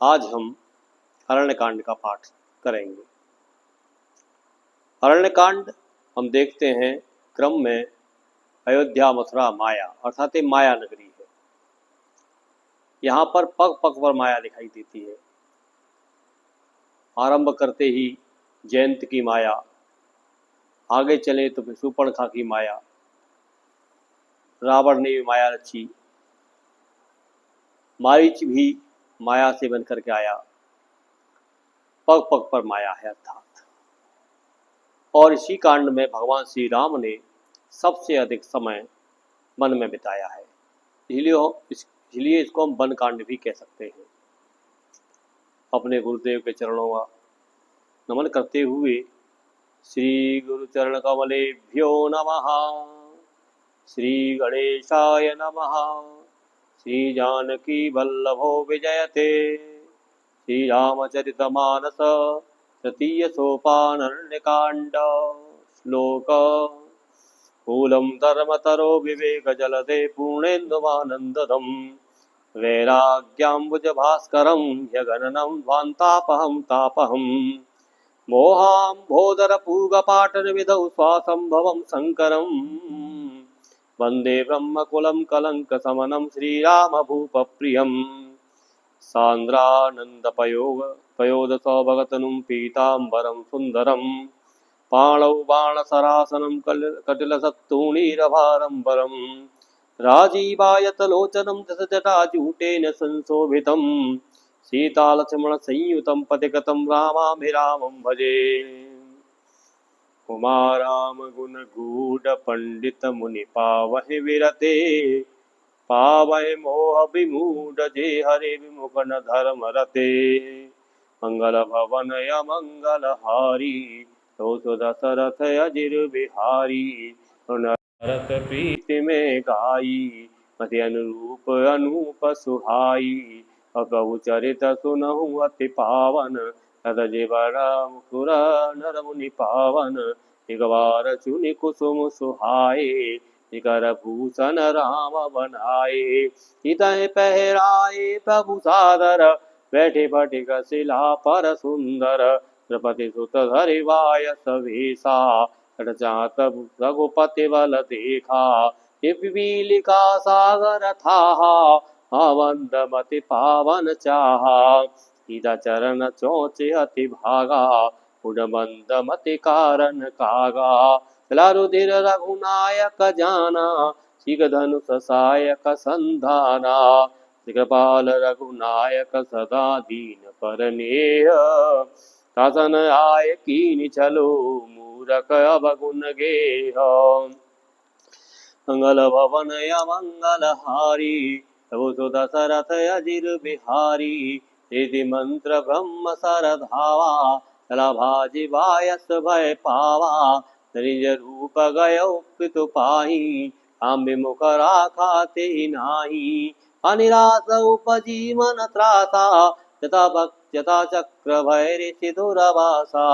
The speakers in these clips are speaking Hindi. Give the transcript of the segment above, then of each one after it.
आज हम अरण्यकांड का पाठ करेंगे। अरण्यकांड हम देखते हैं क्रम में अयोध्या, मथुरा, माया अर्थात माया नगरी है। यहाँ पर पग पग पर माया दिखाई देती है। आरंभ करते ही जयंत की माया, आगे चले तो फिर शूर्पणखा की माया, रावण ने भी माया रची, मारीच भी माया से बनकर के आया। पग पग पर माया है अर्थात। और इसी कांड में भगवान श्री राम ने सबसे अधिक समय वन में बिताया है, इसलिए इसको हम वन कांड भी कह सकते हैं। अपने गुरुदेव के चरणों का नमन करते हुए श्री गुरु चरण कमलेभ्यो नमः, श्री गणेशाय नमः, श्री जानकी वल्लभो विजयते, श्री रामचरितमानस तृतीय सोपानरण्यकांड। श्लोक कूलं धर्मतरो विवेकजलदे पूर्णेन्दुमानन्ददम् वैराग्याम्बुजभास्करं ह्यगणनं ध्वान्तापहं तापहं मोहाम्भोदरपूगपाटनविधौ स्वासंभवं शङ्करं वन्दे ब्रह्मकुलं कलङ्कशमनं श्रीरामभूपप्रियं सान्द्रानन्दपयोदसौभगतनुं पीताम्बरं सुन्दरं पाणौ बाणसरासनं कटिलसत्तूणीरभारम्बरं राजीवायतलोचनं दशजटाजूटेन संशोभितं सीतालक्ष्मणसंयुतं पथिकतं रामाभिरामं भजे। उमारामगुणगूढपण्डितमुनिपावहि विरते पावहि मोहविमूढजे हरे विमुखन धर्मरते मंगलभवनय मंगलहारी दशरथ अजिर बिहारी रथ प्रीति में गाई मति अनुरूप अनूप सुहाई प्रभु चरित सुनहु अति पावन तद जीवरा मुकुर नर मुनि पावन एक बार चुनि कुसुम सुहाए कर भूषण राम बनाए हितहि पहराए प्रभु सादर बैठे पटिक शिला पर सुंदर द्रौपदी सुत धरिवाय सवेशा चात रघुपति बल देखा पिपीलिका सागर थाहा मंदमति पावन चाहा सीता चरण चौचे अति भागा उड़मंदमति कारण कागा रुधिर रघुनायक जाना शीघ धनुष सायक संधाना कृपाल रघुनायक सदा दीन परनेह शासन आय कीन चलो मूरख अवगुण गेह मंगल भवन मंगल हारी प्रभु दशरथ अजिर बिहारी यदि मंत्र ब्रह्म सरधावा चला भाजी वायस भय पावा निज रूप गयो पितु पाही हम विमुख राखा ते नाही अनिराश उपजी मन त्रासा यथा चक्र भैरि सिधुरवासा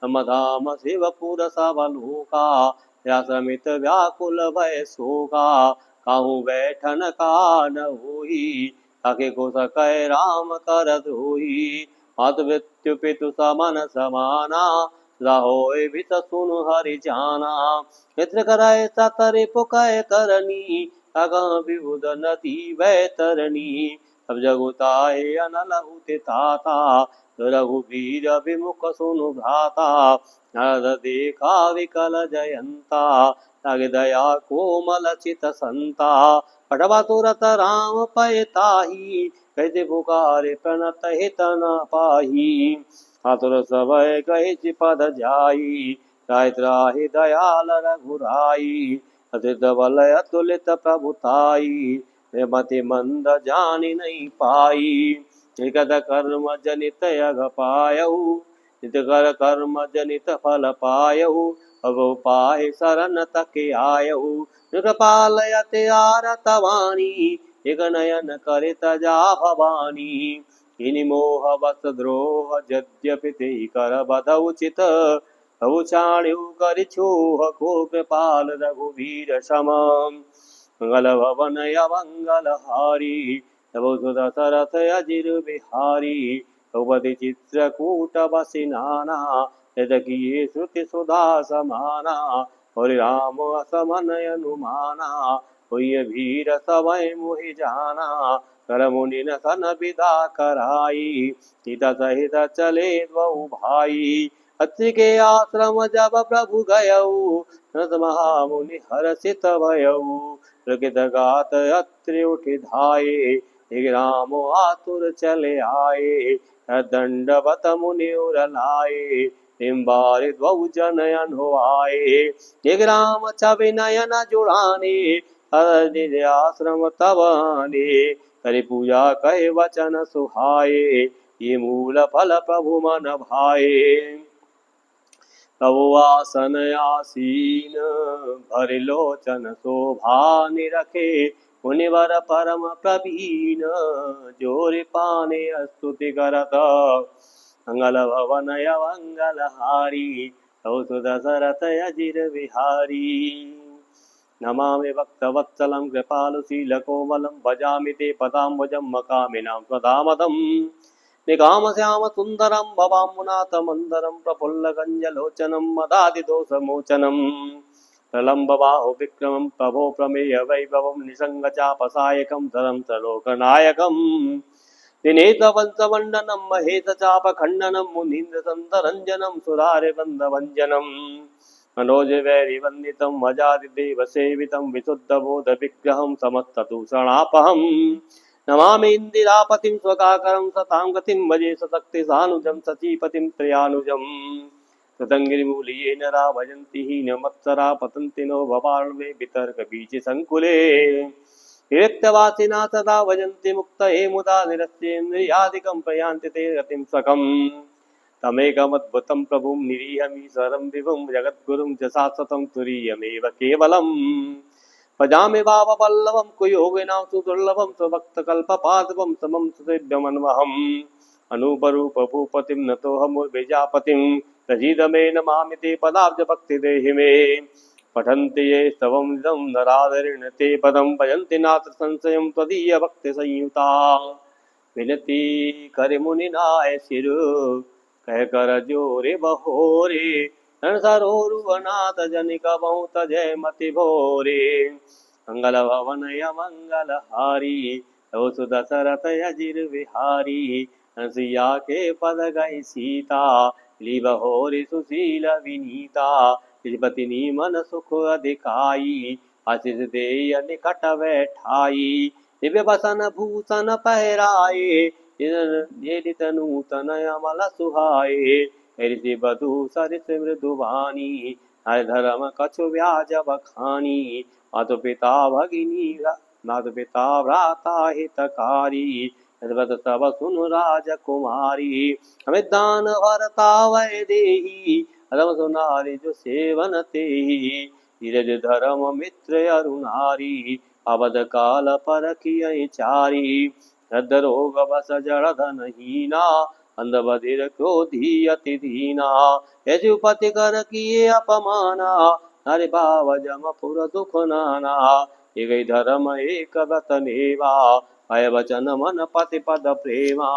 धाम शिवपुर सबलोका समित व्याकुल भय शोका काहू बैठन का न होई ताके को सकै राम कर द्रोही मातु मृत्यु पितु समन समाना होय वित सुनु हरि जाना मित्र करय सतरि पुकय करनी अगा विबुध नदी वैतरणी सब जगुताए अनलहुति ताता रघुवीर विमुख सुनु भ्राता नरद देखा विकल जयंता तग दया कोमल चित संता पठवा तुरत राम पय ताही कैसे पुकारे प्रणत हित न पाही आतुर समय कहि पद जाई त्राहि त्राहि दयाल रघुराई अतित बल अतुलित प्रभुताई मति मंद जानि नहीं पाई निकट कर्म जनित यग पायहु नित कर कर्म जनित फल पायहु अब पाहि शरण तक आयहु कृपालयते आरत वाणी एक नयन करे तजा भवानी इनि मोह बस द्रोह यद्यपि ते कर बद उचित बहु चाण्यु कर छोह को कृपाल रघुवीर सम मंगल भवन मंगल हारी तवो सुदशरथ अजिर बिहारी द्रौपदी चित्रकूटबसी नाना यदकिये श्रुति सुधा समाना हरि राम असमन अनुमाना हुई भीर समय मोहि जाना कर मुनि न सन विदा कराई सीता सहित चले द्वौ भाई अत्रि के आश्रम जब प्रभु गयऊ नत महामुनि हर्षित भयऊ प्रकृत गात अत्रि उठि धाये एक राम आतुर चले आए दंडवत मुनि उर लाए निम्बारि द्वौ जन अनुआए एक राम छवि नयन जुड़ाने हर निज आश्रम तब आने करि पूजा कहे वचन सुहाए ये मूल फल प्रभु मन भाए तव आसन आसीन भरि लोचन शोभा निरखे मुनिवर परम प्रवीण जोरि पाने स्तुति करत मंगल भवन मंगल हारी तव सुदशरथ अजिर बिहारी नमामि भक्तवत्सलं कृपालुशीलकोमलं भजामि ते पदाम्बुजं मकामिनां स्वधामदम् निकामश्याम सुन्दरं भवाम्बुनाथमन्दरं प्रफुल्लकञ्जलोचनं मदादिदोषमोचनं प्रलम्बबाहो विक्रमं प्रभो प्रमेय वैभवं निसङ्गचापसायकं धरं त्रिलोकनायकम् दिनेशवंशवण्डनं महेशचापखण्डनं मुनीन्द्रसन्तरञ्जनं सुरारिबन्धभञ्जनम् मनोजवैरिवन्दितं भजादिदेवसेवितं विशुद्धबोधविग्रहं समस्तदूषणापहम् नमामि इन्दिरापतिं स्वकाकरं सतां गतिं भजे सशक्तिसानुजं सचीपतिं त्रयानुजम् कृतङ्गिरिमूलीयेन राभजन्ति हीनमत्सरा पतन्ति नो भवार्णवे वितर्कबीजसङ्कुले विरक्तवासिना सदा भजन्ति मुक्तये मुदा निरस्येन्द्रियादिकं प्रयान्ति ते गतिं सकम् तमेकमद्भुतं प्रभुं निरीहमीश्वरं विभुं जगद्गुरुं च शाश्वतं तुरीयमेव केवलम् भजामि भावपल्लवं कुयोगिनां सुदुर्लभं स्वभक्तकल्पपादपं समं सुसेव्यमन्वहम् अनूपरूपभूपतिं नतोऽहमुर्विजापतिं प्रसीदमे नमामि ते पदाब्जभक्तिदेहि मे पठन्ति ये स्तवं निदं नरादरेण ते पदं भजन्ति नात्र संशयं त्वदीयभक्तिसंयुता विनती कर मुनिनाय सिर कह कर जोरे बहोरे सरोरुवनाथ जनिक बहुत जय मति भोरे मंगल भवन मंगल हारी तव सुदशरथ अजिर बिहारी हंसिया के पद गई सीता ली बहोरी सुशील विनीता तिरुपति मन सुख अधिकाई आशीष दे निकट बैठाई दिव्य बसन भूषण पहराए नित नूतन अमल सुहाए ऋषि बधु सरित मृदुवानी हर धर्म कछु व्याज बखानी मातु पिता भगिनी मातु पिता भ्राता हितकारी सर्वत सब सुन राजकुमारी हमें दान भरता वै देही अधम सुनारी जो सेवन तेहि धीरज धर्म मित्र अरुणारी अवध काल पर किय चारी हृद रोग बस जड़ धन हीना अंध बधिर क्रोधी अति दीना यजुपति कर किए अपमाना हरि भाव जम पुर दुख नाना एक धर्म एक वतनेवा भय वचन मन पति पद प्रेमा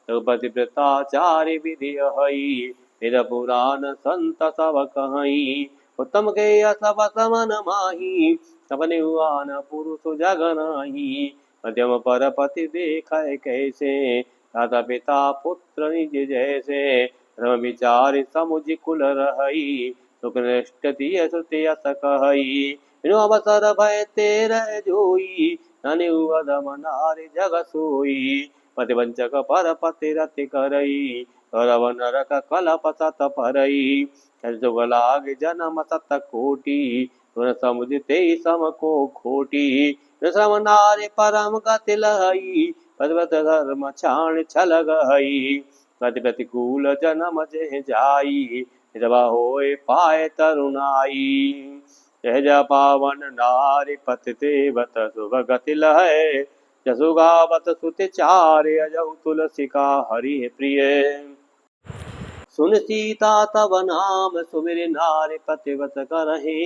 रघुपति प्रताचार्य विधि हई वेद पुराण संत सब कहीं उत्तम के सब समन माही सपने हुआन पुरुष जग नाही मध्यम पर पति देख कैसे दाता पिता पुत्र निज जैसे धर्म विचार समुझ कुल रही सुख नष्ट दिय श्रुति अस कहई नो अवसर भय तेरह जोई ननि अधम नारी जग सोई पतिवंचक पर पति रति करई गौरव नरक कलप सत परई जुग लाग जन्म सत कोटि तुन समुझते सम को खोटी श्रम नारी परम गति लहई पदवत धर्म छाण छल गई प्रति प्रतिकूल जन्म जह जाई विधवा होए पाए तरुणाई सहज पावन नारी पति देवत शुभ गति लहै जसु गावत सुति चार्य अजहु तुलसी का हरि प्रिय सुन सीता तब नाम सुमिर नारी पतिवत करहि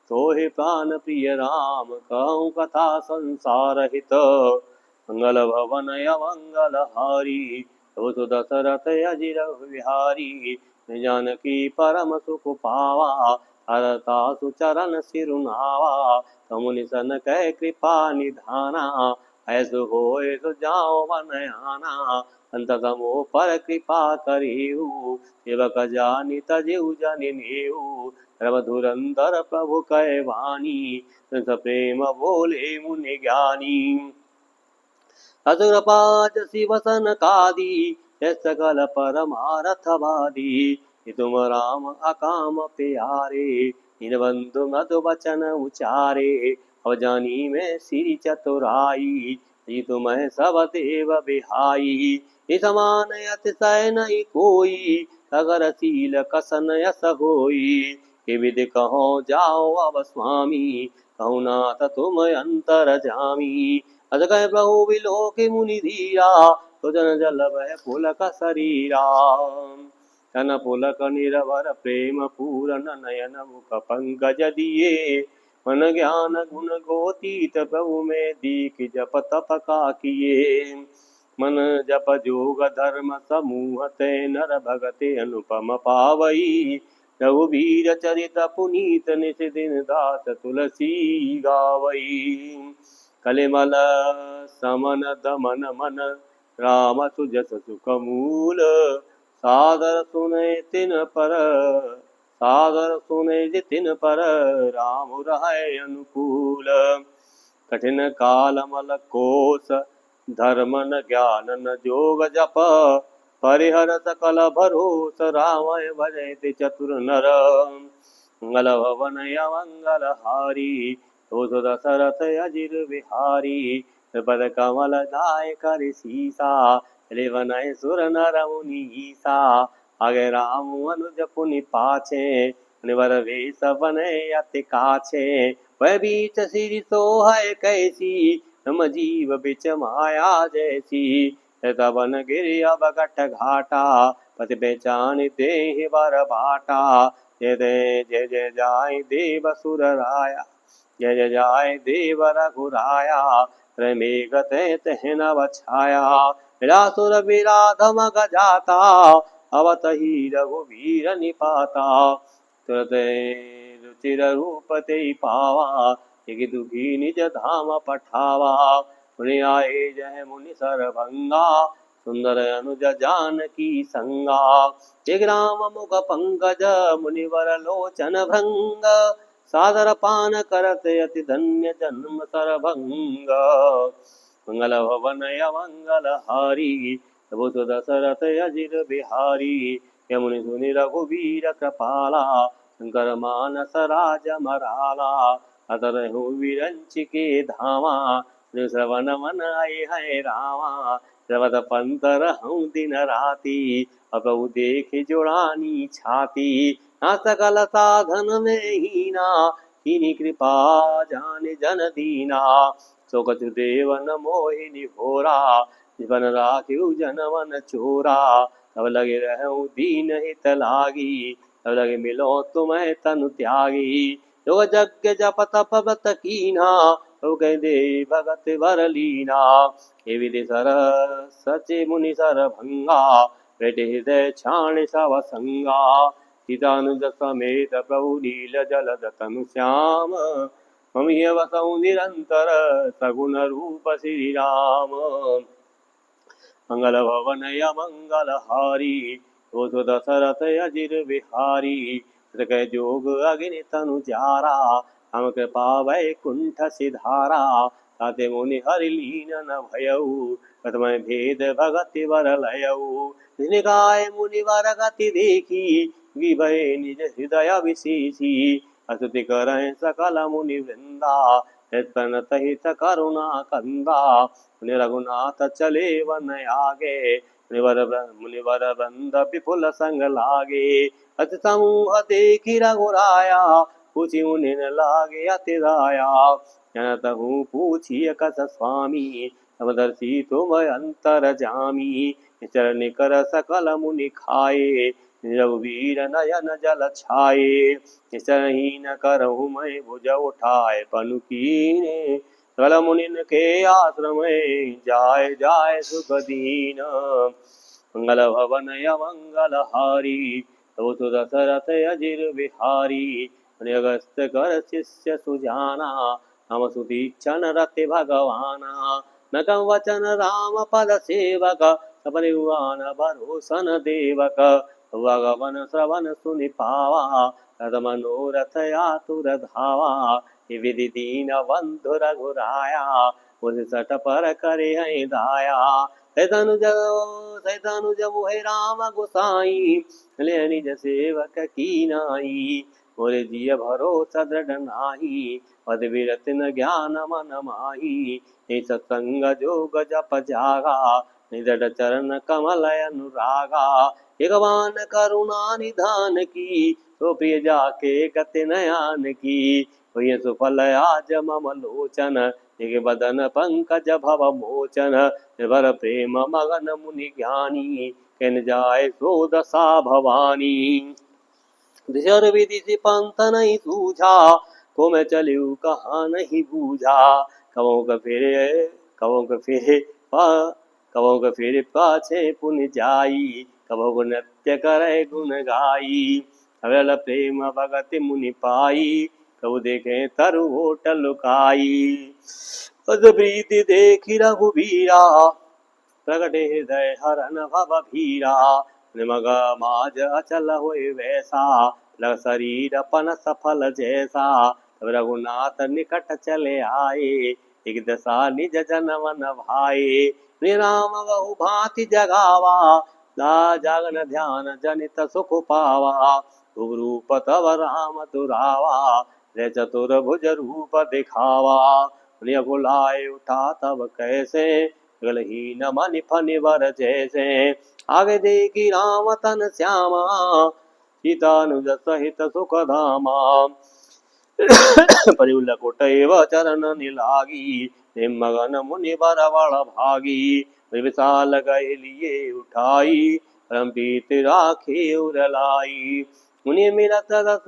तोहि प्राण प्रिय राम कहूँ कथा संसार हित मंगल भवन मंगल हारी तव तो दशरथ अजिर बिहारी जानकी परम सुख पावा हरता सुचरण सिरुनावा तमुनि सन कह कृपा निधाना ऐसो होए सो जाओ मन आना अंत तमो पर कृपा करिहु सेवक जानि तजिउ जनि नेहु रव धुरंधर प्रभु कह वाणी स प्रेम बोले मुनि ज्ञानी असुरपाच शिव सनकादि सकल परमारथवादी तुम राम अकाम प्यारे दीनबंधु मधु वचन उचारे अवजानी में श्री चतुराई जी तुम्हें सब देव बिहाई इस समान अतिशय नहीं कोई अगर शील कसन यस होई कि विधि कहो जाओ अब स्वामी कहु नाथ तुम अंतर जामी अज कह प्रभु विलोक मुनि धीरा सुजन जल बह पुलक शरीरा तन पुलक निरवर प्रेम पूरन नयन मुख पंकज दिए मन ज्ञान गुण गोतीत प्रभु में दीख जप तप का किए मन जप जोग धर्म समूह ते नर भगते अनुपम पावई रघुवीर चरित पुनीत निस दिन दास तुलसी गावई कलिमल समन दमन मन राम सुजस सुख मूल सादर सुने तिन पर सादर सुने जितिन पर राम रहे अनुकूल कठिन काल मल कोस धर्म न ज्ञान न जोग जप परिहर सकल भरोस रामय भजति चतुर नर मंगल भवन मंगल हारी तो दशरथ अजिर बिहारी पद कमल दाय कर सीसा लेवनय सुर नर मुनि ईसा आगे राम अनुज पुनि पाछे निवर वेश बने अति काछे वह बीच सिरि सोहय कैसी हम जीव बिच माया जैसी तबन गिरि अब गठ घाटा पति पहचान देहि बर बाटा जय जय जय जाय देव सुर राया जय जय जाय देव रघुराया मेघ तह नव छाया विलासुर विराधम गजाता अवतही रघुवीर निपाता तुरत रुचिर रूप ते पावा एक दुखी निज धाम पठावा मुनि आए जय मुनि सरभंगा सुंदर अनुज जानकी संगा एक राम मुख पंकज मुनिवर लोचन भृंग सादर पान करत अति धन्य जन्म सरभंग मंगल भवन मंगल हारी प्रभु दशरथ अजिर बिहारी यमुनि सुनि रघुवीर कृपाला शंकर मानस राज मराला अतरहु विरंच के धामा श्रवण मन आए है रामा श्रवत पंतर हूँ दिन राती अबहु देख जुड़ानी छाती ना सकल साधन में हीना कीनी कृपा जान जन दीना सो कछु देवन मोहिनी भोरा जीवन राखिउ जनमन चोरा तब लगे रहूं दीन हित लागी तब लगे मिलो तुम्हें तनु त्यागी जो जग जप तप व्रत कीना तो कह दे भगत वर लीना हे विधि सर सचे मुनि सर भंगा बेटे हृदय छाण सव संगा सीतानुज समेत प्रभु नील जलद तनु श्याम हम ये वसौ निरंतर सगुण रूप श्री राम मंगल भवन मंगल हारी तो दशरथ अजिर बिहारी कह जोग अग्नि तनु जारा हम कृपा वैकुंठ सिधारा ताते मुनि हरि लीन न भयऊ प्रथम भेद भगति वर लयऊ निगाय मुनि वर गति देखी विभय निज हृदय विशेषी अस्तुति करहि सकल मुनि वृंदा तनत हित करुणा कंदा मुनि रघुनाथ चले वन आगे मुनिवर बंद विपुल संग लागे अति समूह देखी रघुराया पूछी मुनि न लागे अति राया जनत हूँ पूछिए कस स्वामी समदर्शी तुम अंतर जामी चरण कर सकल मुनि खाए रघुवीर नयन जल छाए चरणहीन करहु मैं भुज उठाए पनु कीने सकल मुनिन के आश्रम जाय जाय सुख दीन। मंगल भवन मंगल हारी तव तो दशरथ अजिर बिहारी। अगस्त कर शिष्य सुजाना हम सुदीक्षण रति भगवाना। न कम वचन राम पद सेवक सपरिवान भरोसन देवक। भगवन श्रवण सुनि पावा तद मनोरथ आतुर धावा। विधि दीन बंधु रघुराया उस सट पर करे हैं दाया। सैतनुज मोहे राम गोसाई ले निज सेवक की नाई। मोरे जिय भरोसा दृढ़ नाही पद विरत न ज्ञान मन माही। नि सत्संग जोग जप जागा निदृढ़ चरण कमल अनुरागा। भगवान करुणा निधान की तो प्रिय जाके गति नयान की। हुई सुफल आज मम लोचन निज बदन पंकज भव मोचन। निर्भर प्रेम मगन मुनि ज्ञानी किन जाय सो दशा भवानी। दिशर विदिशि पंथ नहीं सूझा को मैं चलिऊ कहाँ नहीं बूझा। कवों का फिर पाछे पुन जाई कबो को नृत्य करे गुण गाई। अविरल प्रेम भगति मुनि पाई कबो देखे तरु होट लुकाई। अज प्रीति देखी रघुबीरा प्रगटे हृदय हरन भव भीरा। निमग माज अचल होए वैसा लग शरीर अपन सफल जैसा। तब रघुनाथ निकट चले आए एक दशा निज जन मन भाए। राम बहु भांति जगावा ला जागन ध्यान जनित सुख पावा। रूप तव राम दुरावा रे चतुर भुज रूप दिखावा। बुलाए उठा तब कैसे गलहीन मनि फनिवर जैसे। आगे देखी राम तन श्यामा सीतानुज सहित सुख धामा। परिउल कुटैव चरण निलागी मगन मुनि बर बड़ भागी। विशाल गए लिए उठाई परम प्रीति राखे उरलाई। मुनि मिलत रस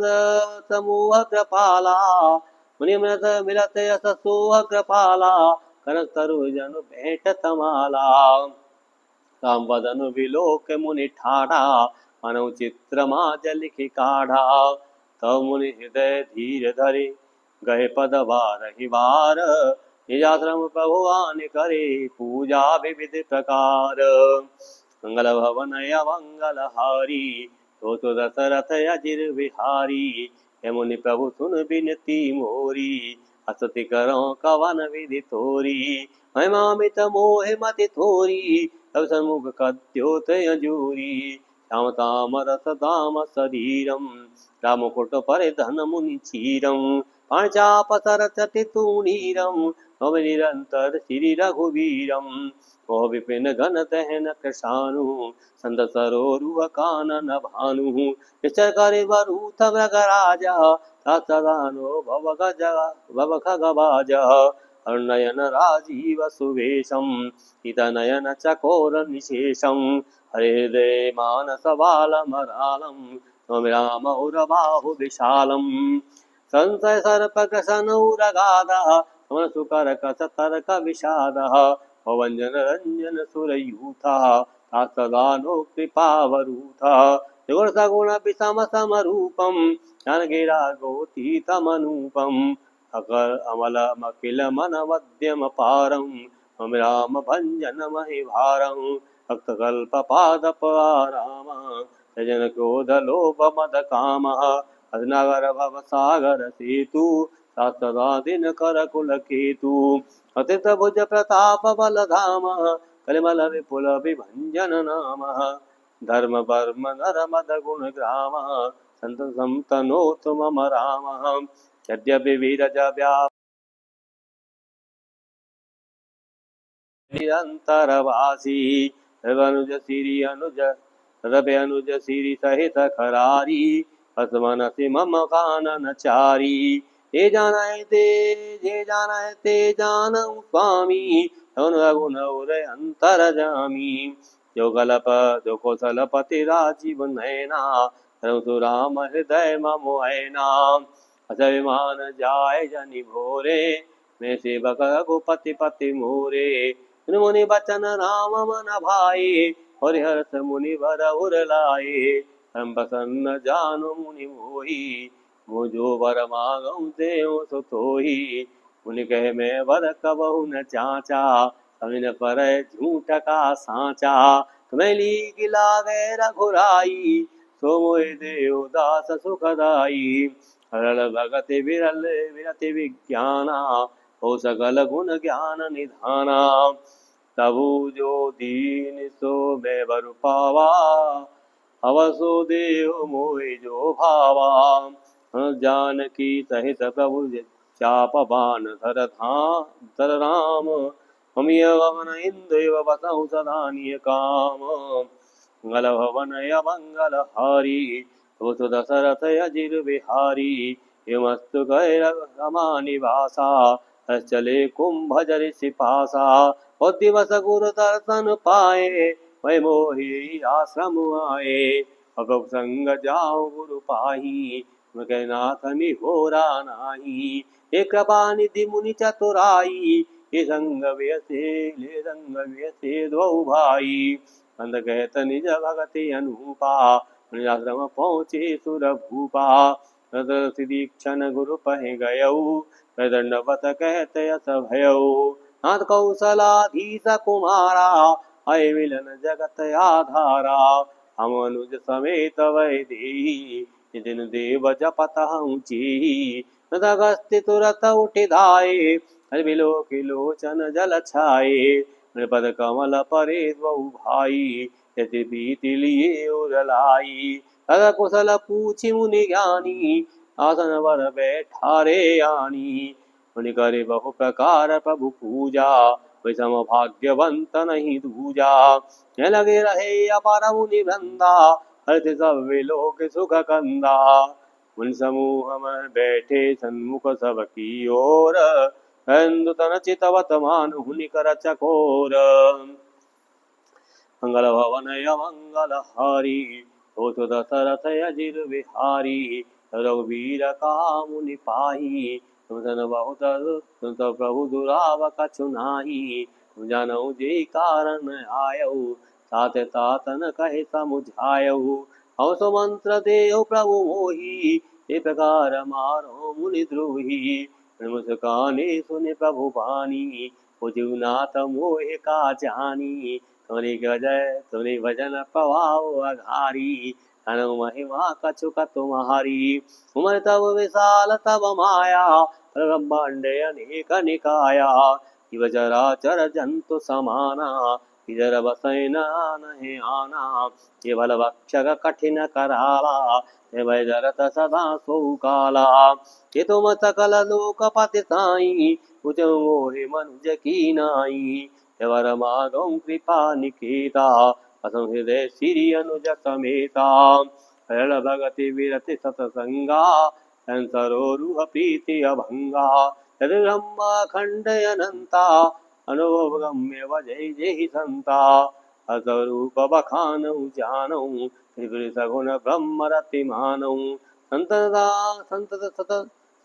समूह कृपाला मुनि मिलत यश सोह कृपाला। कनक तरु जनु भेंट तमाला राम बदनु विलोक मुनि ठाढ़ा मनु चित्र जलिखि काढ़ा। तब मुनि हृदय धीर धरे गए पद बारहि बार। निजाश्रम प्रभु आन करे पूजा विविध प्रकार। मंगल भवन मंगल हारी तो दशरथ अजिर बिहारी। हे मुनि प्रभु सुन बिनती मोरी असति करो कवन विधि तोरी। महिमामित मोहि मति थोरी तब सन्मुख कद्योत अजूरी। श्याम ताम रस दाम शरीरम राम कुट परिधन मुनि चीरम। पांचाप सरचति तूणीरम मम निरंतर श्री रघुवीरम। मोह विपिन घन दहन कृशानु संत सरोरु कानन भानु। निश्चय करे वरूथ मृगराजा सदानो भव खगबाजा। अर्णयन राजीव सुवेशम सीतानयन चकोर निशेषम। हृदय मानस बालम रालम त्वं राम उरबाहु विशालम। संशय सर्प ग्रसन उरगादः समन सुकर कस तर्क विषादः। भवञ्जन रंजन सुरयूथः सदानो कृपावरूथः। त्रिगुण सगुण विषम समरूपम ज्ञानगिरा गोतीतमनूपम। अकर अमल मकिल मन मध्यम पारम मम राम भंजन महि भारम। भक्त कल्प पादप आराम सजन क्रोध लोभ मद काम। अजनगर भव सागर सेतु सदा दिन कर कुल केतु। अतित भुज प्रताप बल धाम कलिमल विपुल विभंजन नाम। धर्म वर्म नर मद गुण ग्राम संत संतनोत मम राम। यद्यपि वीरज व्याप निरंतरवासी अनुज सिरि अनुज रवि अनुज सिरि सहित खरारी। असमनसि मम कानन चारी। जे जानते जानऊ स्वामी धन गुण उदय अंतर जामी। जो कौशलपति राजीव नैना राम हृदय मम ऐना। अभिमान जाय जनि भोरे मैं सेवक रघुपति पति मोरे। मुनि बचन राम मन भाए, हरिहर्ष मुनि वर उर लाए। हम प्रसन्न जानु मुनि मोहि, मुझो वर मांगऊ देव सो तोहि। मुनि कहे मैं वर कबहु न चाचा, अमिन पर झूठ का साचा। तुम्हें लीक लागे रघुराई, सो मोहि देव दास सुखदाई। सरल भगति विरल विरति विज्ञाना, हो सकल गुण ज्ञान निधाना। तबु जो दीन सो मैं बर पावा, अवसो देव मोहि जो भावा। जानकी सहित प्रभु चाप बाण धर धर राम। हम यवन इंद्रिय बसहु सदा निय काम। मंगल भवन मंगल हारी, तो दशरथ अजिर बिहारी। हिमस्तु गैर रमा निवासा, चले कुंभ जरि सिपासा। और दिवस गुरु दर्शन पाए, वै मोहि आश्रम आए। अगम संग जाओ गुरु पाही, मृग नाथ निहोरा नाही। एक कृपा निधि मुनि चतुराई, ये संग व्यसे ले संग व्यसे दो भाई। अंत कहत निज भगति अनुपा, आश्रम पहुँचे सुर भूपा। दीक्षण गुरु पहि गयऊ, दंडवत कहत यस भयऊ। नाथ कौशलाधीश कुमारा, अय मिलन जगत आधारा। हम अनुज समेत वै देही, नितिन देव जपत हूँ चेही। नगस्ति तुरत उठि धाये, हर बिलो के लोचन जल छाये। पद कमल परे द्वौ भाई, यति भीति लिए उर लाई। तद कुशल पूछि मुनि ज्ञानी, आसन वर बैठारे आनी। मुनि करे बहु प्रकार प्रभु पूजा, विषम भाग्यवंत नहीं दूजा। न लगे रहे अपार मुनि वृंदा, हर्ष सब विलोक सुख कंदा। मुनि समूह में बैठे सन्मुख सब की ओर, हिंदु तन चितवत मान हुनि कर चकोर। मंगल भवन मंगल हारी, हो तो दशरथ अजिर बिहारी। रघुवीर का मुनि पाही, तुम सन बहुत तुम तो प्रभु दुराव कछु नाही। तुम जानऊ जे कारण आयऊ, तात तात न कहे समुझायऊ। हम सो मंत्र देहु प्रभु मोहि, ये प्रकार मारो मुनि द्रोही। मुस्काने सुनि प्रभु बानी, उजुनाथ मोहि का जानी। तुमरी भजन प्रभाव अघारी, अनु महिमा कछुक तुम्हारी। उमर तब विशाल तब माया, ब्रह्मांड अनेक निकाया। शिव चराचर जंतु समाना, इधर बसै नहीं आना। ये बल भक्षक कठिन कराला, ये भय जरत सदा सो काला। ये तुम सकल लोकपति साई, कुछ मोहि मनुज की नाई। वर मागौ कृपा निकेता, असं हृदय श्री अनुज समेता। सरल भगति विरति सतसंगा, संसरो रूह प्रीति अभंगा। यदि ब्रह्मा खंड अनंता, अनुभव गम्य वजय जय संता। असरूप बखानऊ जानऊ, त्रिपुर सगुण ब्रह्म रति मानऊ।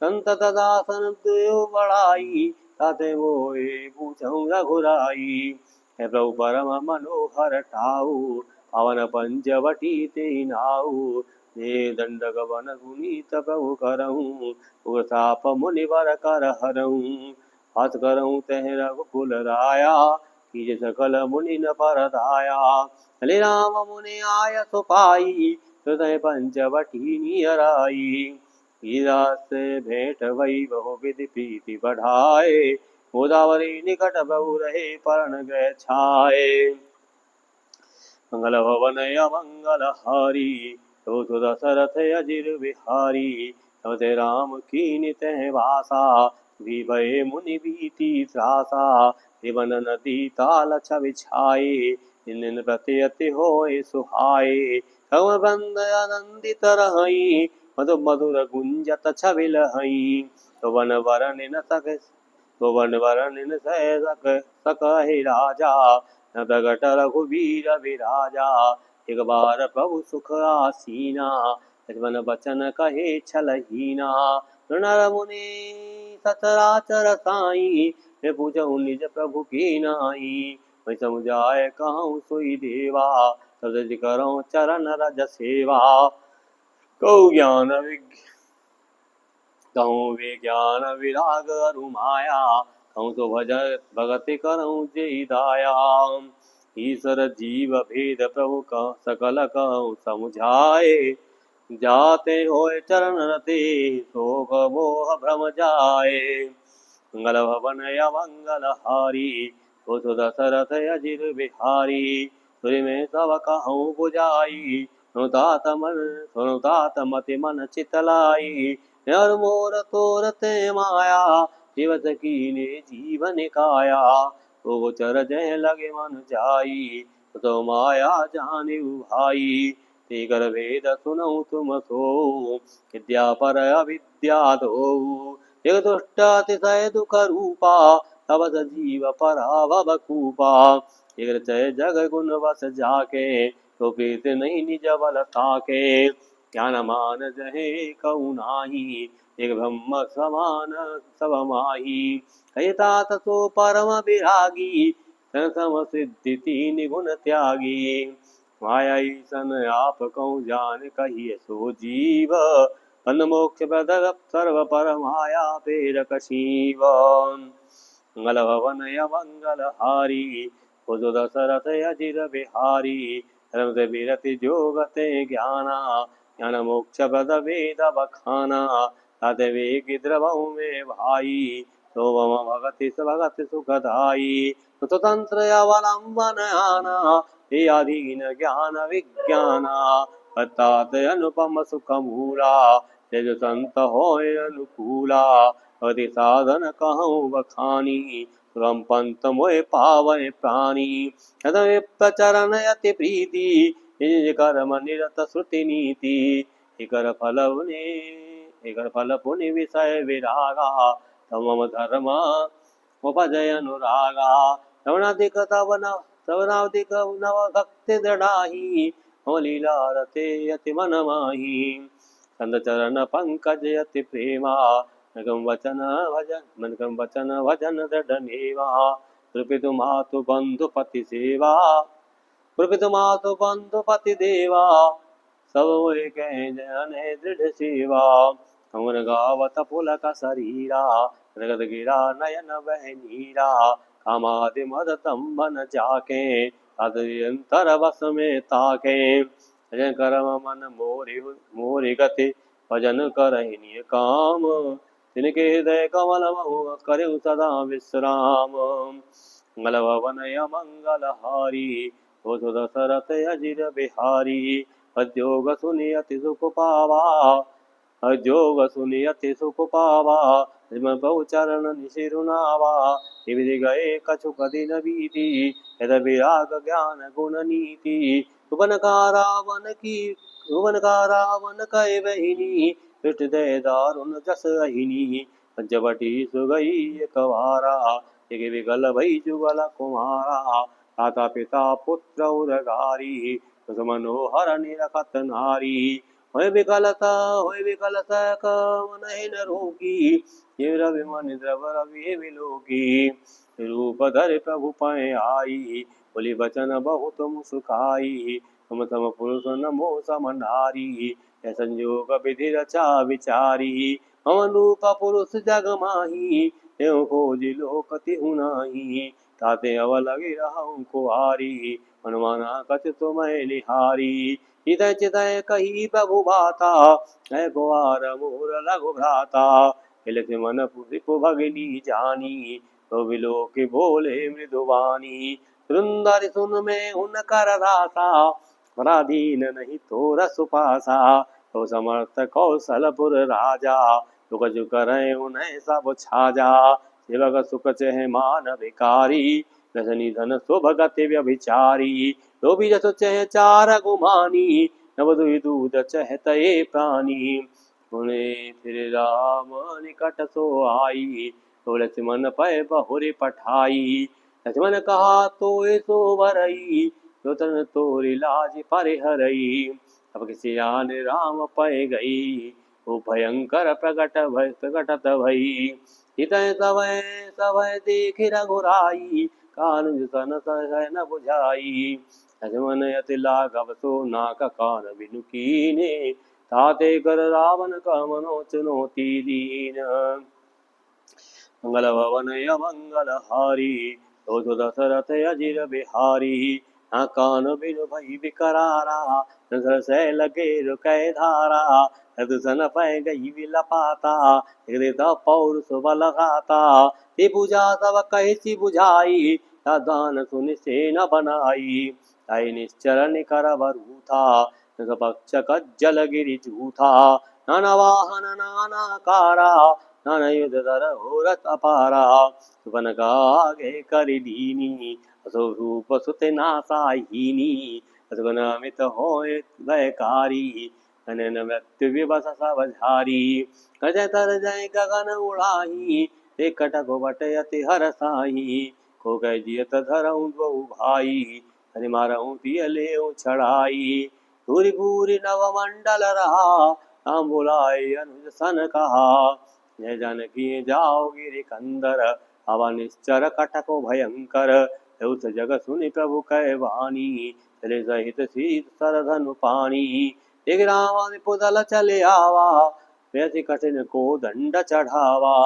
संतत दासन देव बड़ाई, ताते मोए पूछऊँ रघुराई। हे प्रभु परम मनोहर ठाऊ, पवन पंचवटी ते नाऊ। ये दंडक वन गुनीत प्रभु करऊँ, उगताप मुनिवर कर हरऊँ। हस करऊँ तह रघुकुल राया, कीज सकल मुनि न परदाया। हले राम मुनि आय सुपाई, हृदय पंचवटी नियराई। हीरा से भेंट वही बहु विधि प्रीति बढ़ाए, गोदावरी निकट बहु रहे परण गए छाए। मंगल भवन मंगल हारी, तो दशरथ अजिर बिहारी। तब ते राम कीनि तह वासा, भी भये मुनि भीति त्रासा। रिवन नदी ताल छवि छाये, दिन प्रति अति होए सुहाए। कम बंद आनंदित रहई, मधु मधुर गुंजत छविल हई। तो वन वरन सक तो वन वरन सकहि राजा, न प्रगट रघुवीर विराजा। एक बार प्रभु सुख आसीना, मन बचन कहे छलहीना। नर मुनि सचराचर साई, हे पूछहु निज प्रभु की नाई। मैं समुझाए कहूँ सोई देवा, सद करऊँ चरण रज सेवा। कहूँ ज्ञान कहूँ विज्ञान विराग अरु माया, कहूँ तो भगति करऊँ जेहि दाया। ईश्वर जीव भेद प्रभु सकल कहूँ समुझाए, जाते होए चरण रते शोक मोह भ्रम जाए। मंगल भवन अमंगल हारी, हो तो दशरथ अजिर बिहारी। तुरि में सब कहूँ बुझाई, सुनुतात मति मन चितलाई। हर मोर तोरते माया, शिव कीने जीवन काया। तो गोचर जय लगे मन जाई, तो माया जाने भाई। ते कर भेद सुनऊ तुम सो, विद्या पर अविद्या दो। एक दुष्ट अतिशय दुख रूपा, तब जीव पराभव कूपा। एक रचय जग गुण बस जाके, तो प्रीत नहीं निज बल ताके। ज्ञान मान जहे कहु नाही, एक ब्रह्म समान सब माही। कहितात सो परम विरागी, सन सम सिद्धि तीन गुण त्यागी। माया ईसन आप कहूँ जान कहिए सो जीव, बंध मोक्ष प्रद सर्व पर माया प्रेरक शिव। मंगल भवन अमंगल हारी, हो जो दशरथ अजिर बिहारी। धर्म से विरति जोगते ज्ञाना, ज्ञान मोक्ष प्रद वेद बखाना। ताते वेग द्रवऊ में भाई, तो मम भगति सुखदाई। स्वतंत्र अवलंबन आना, हे अधीन ज्ञान विज्ञाना। अतात अनुपम सुख मूला, तेज संत होय अनुकूला। अति साधन कहूँ बखानी, सुगम पंथ मोहि पावै प्राणी। यदि प्रचरण अति प्रीति, निज कर्म निरत श्रुति नीति। इकर फल पुनि विषय विरागा, तमम धर्म उपजय अनुरागा। श्रवणाधिक श्रवणाधिक नव भक्ति दृढ़ाही, हो लीला रते अति मन माही। कंद चरण पंकज अति प्रेमा, मनकम वचन भजन दृढ़ नेवा। कृपितु मातु बंधु पति सेवा, कृपितु मातु बंधु पति देवा। सब मोहि कहे जन दृढ़ सेवा। कमर गावत पुलक शरीरा, रगत गिरा नयन बह नीरा। कामादि मद तंबन जाके, अंतर बस में ताके। भजन करम मन मोरि गति, भजन करहिनिय काम। तिनके हृदय कमल महु करहु सदा विश्राम। मंगल भवन अमंगल हारी, हो तो दशरथ अजिर बिहारी। अद्योग सुनि अति सुख पावा, अद्योग सुनि अति सुख पावा। जिमन बहु चरण निशिरुनावा, विधि गए कछुक दिन बीती। यद विराग ज्ञान गुण नीति, भुवन का रावण कहे बहिनी। दृष्ट दय दारुण जस अहिनी, पंचवटी सुगई एक वारा। एक विकल भई जुगल कुमारा, माता पिता पुत्र उदगारी। सुख मनोहर निरखत नारी, होय विकल सक मन न रोकी। ये रवि मन द्रव रवि विलोकी। रूप धर प्रभु पै आई, बोली वचन बहुत मुस्काई। तुम सम पुरुष नमो सम नारी, संयोग विधि रचा विचारी। हम रूप पुरुष जग माही, त्यों खोज लोक तिहु नाही। ताते अवलगे रहूं कुआरी, मनमाना कछ तुम्हें निहारी। चितय चितय कही प्रभु बाता, है कुआर मोर लघु भ्राता। हिलति मन पुरिपु भगिनी जानी, तो बिलोक बोले मृदुवानी। सुंदर सुन में उनकर रासा, पराधीन नहीं तो रस पासा। तो समर्थ कौशलपुर राजा, तुक जो करे उन्हें सब छाजा। सेवक सुख चह मान भिकारी, रजनी धन सुभगति व्यभिचारी। तो भी जसो चह चार गुमानी, नव दुई दूध चह तये प्राणी। सुने फिर राम निकट सो आई, तो लक्ष्मण पै बहुरी पठाई। लक्ष्मण कहा तो सो वरई, तो तन तोरी लाज परिहरई। अब किसी आन राम पै गई, वो भयंकर प्रकटत भई। हितै सभय सभय देखि रघुराई, कानुज सन सहै न बुझाई। लक्ष्मण अति लाघव सो नाक कान बिनु कीने, ताते कर रावण का मनोचनोति दीन। मंगल भवन मंगल हारी, तो दशरथ अजिर बिहारी। हाँ कान बिनु भई बिकरारा, नजर से लगे रुकै धारा। सन पै गई विलपाता, हृदय पौरुष बल घाता। ते पूजा सब कैसी बुझाई, दान सुनि से न बनाई। ताई निश्चर निकर बरूथा, पक्ष कज्जल गिरि जूथा। नाना वाहन नाना कारा, नाना युध धर घोरत अपारा। सुपन आगे करि दीनी, असो रूप सुत नासाहीनी। असगुन अमित होय भयकारी, अनन मृत्यु विवश सब झारी। गजय तर जय गगन उड़ाही, ते कटक बट अति हरसाही। को गय जियत धरऊँ द्वौ भाई, हरि मारऊँ पिय लेऊँ छड़ाई। धूरि भूरि नव मंडल रहा, राम बुलाए अनुज सन कहा। जय जानकी जाओ गिरि कंदर, अवा निश्चर कटको भयंकर। देउत जग सुनि प्रभु कै वाणी, चले सहित सीत सरधनु पाणी। एक राम पुदल चले आवा, व्यति कठिन को दंड चढ़ावा।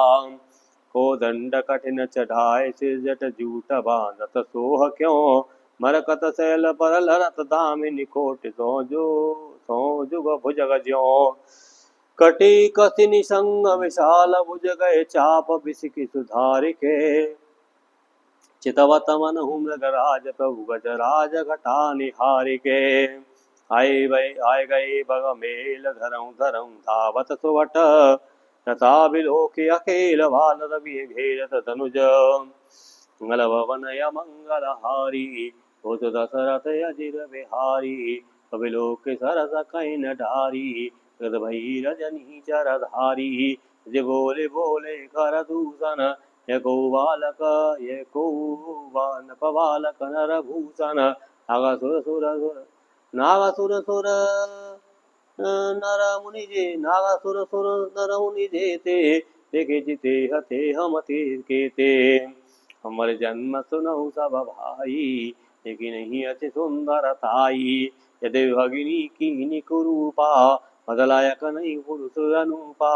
को दंड कठिन चढ़ाए, सिर जट जूट बांधत सोह क्यों। मरकत सैल पर लरत दामिनी, कोट सो जुग भुजग ज्यों। कटी कसिनि संग विशाल, भुज गए चाप बिसिकि सुधारिके। चितवत मन मृगराज, प्रभु गजराज घटा निहारिके। आए गए बग मेल, धरऊँ धावत सुवट। रथा बिलोकि अकेल, बाल रवि घेरत तनुज। मंगल भवन मंगल हारी, होत दशरथ अजिर बिहारी। कपिलोक सरस कैन डारी, गद भई रजनी चरधारी। जे बोले बोले कर दूषण, एको नप बालक नरभूषण। नागासुर सुर नर मुनि जेते, देखे जिते हते हम केते। हमर जन्म सुनहु सब भाई, लेकिन नहीं अति सुंदर ताई। यदि भगिनी कीनि कुरूपा, बदलायक नहीं पुरुष अनुपा।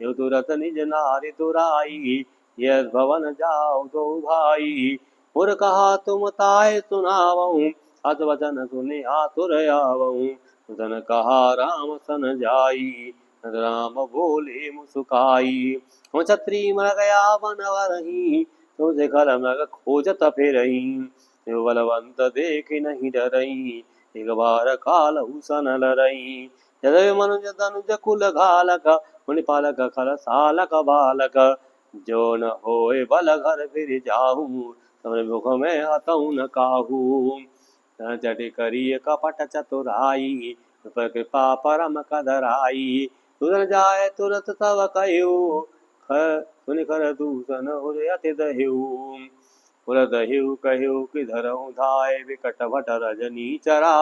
यो तुरत निज नारि तुराई, यद भवन जाओ दो भाई। मुर कहा तुम ताय सुनावऊँ, अत वचन सुनि आतुर आवऊँ। सुतन कहा राम सन जाई, राम बोले मुसुकाई। हम छत्री मर गया वन वरही, तुझे खल मृग खोजत फिरही। यो बलवंत देख नहीं डरई, एक बार कालहु सन लरई। यदि मनुज तनुज कुल घालक, मुनि पालक खल सालक बालक। जो न होए बल घर फिर जाहू, समर मुख में हतऊ न काहू। जटि करिय कपट चतुराई, पर कृपा परम कदराई। तुरन जाय तुरत तव कह्यू, सुनि कर दूषण उर अति दह्यू। उर दह्यू कह्यू कि धरऊँ धाय, विकट भट रजनी चरा।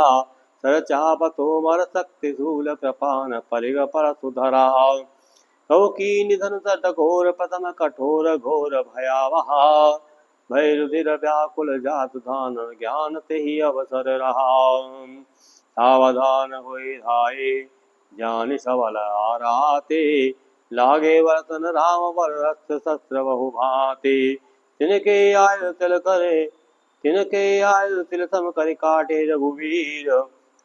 सर चाप तोमर शक्ति शूल, कृपान परिग पर सुधरा। कहो कीनि धनुष घोर, प्रथम कठोर घोर भयावहा। भय रुधिर व्याकुल जात, धान ज्ञान तेहि अवसर रहा। सावधान होय धाये, जानि सबल आराते। लागे वर्तन राम बर, रक्त शस्त्र बहु भाते। तिनके आयु तिल सम करि काटे रघुवीर।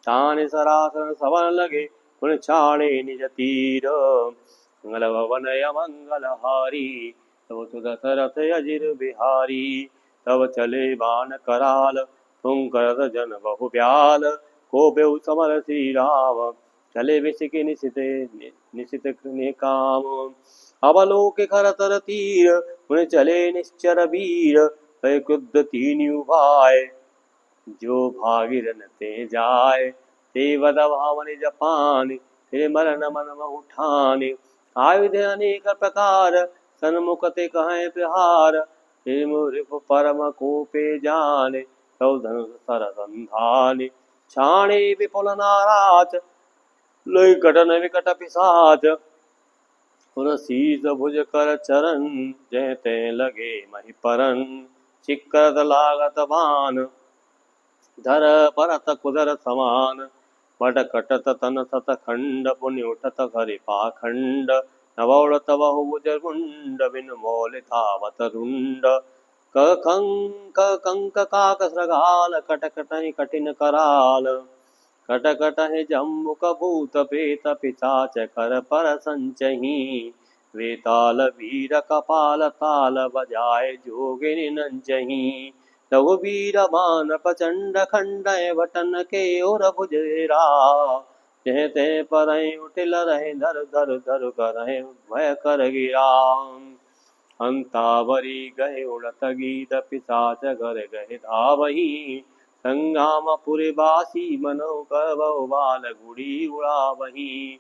तानि सरासन सवन लगे, उन छाड़े निज तीर। मंगल भवन मंगल हारी, तब तो दशरथ अजिर बिहारी। तब चले बाण कराल, तुम करत जन बहु ब्याल। को बेउ समर श्री राम, चले विसिक निशित निकाम। अवलोक खरतर तीर, उन चले निश्चर वीर। भय क्रुद्ध तीन्यु भाय, जो भागिरन ते जाय। ते वद भावनि जपानि, फिर मरन मन महु ठानि। आयुध अनेक प्रकार, सन्मुख ते कहें प्रहार। फिर मुरिप परम कोपे जाने, तौ धनुष सरसंधानि। छाणे विपुल नाराज, लोई घटन विकट पिशाच। पुर शीस भुज कर चरण, जय ते लगे मही परन। चिक्कत लागत बान, धर परत कुदर समान। बट कटत तन सत खंड, पुनि उठत खरि पाखंड। नवौड़ तब भुज मुंड, बिन मोल धावत रुंड। कंक काक सृगाल, कटकटहि कठिन कराल। कटकटहि जम्बुक भूत प्रेत, पिशाच कर पर संचहि। वेताल वीर कपाल ताल, बजाय जोगिनि नंचहि। रघुबीर बान प्रचंड, खंडय बटन के ओर भुजेरा। जह ते परहि उटिल रहे, धर धर धर करहि भय कर गिरा। हंतावरी गए उड़त गीत, पिशाच घर गए धावही। संग्रामपुर बासी, मनो करबहु बाल गुड़ी उड़ावही।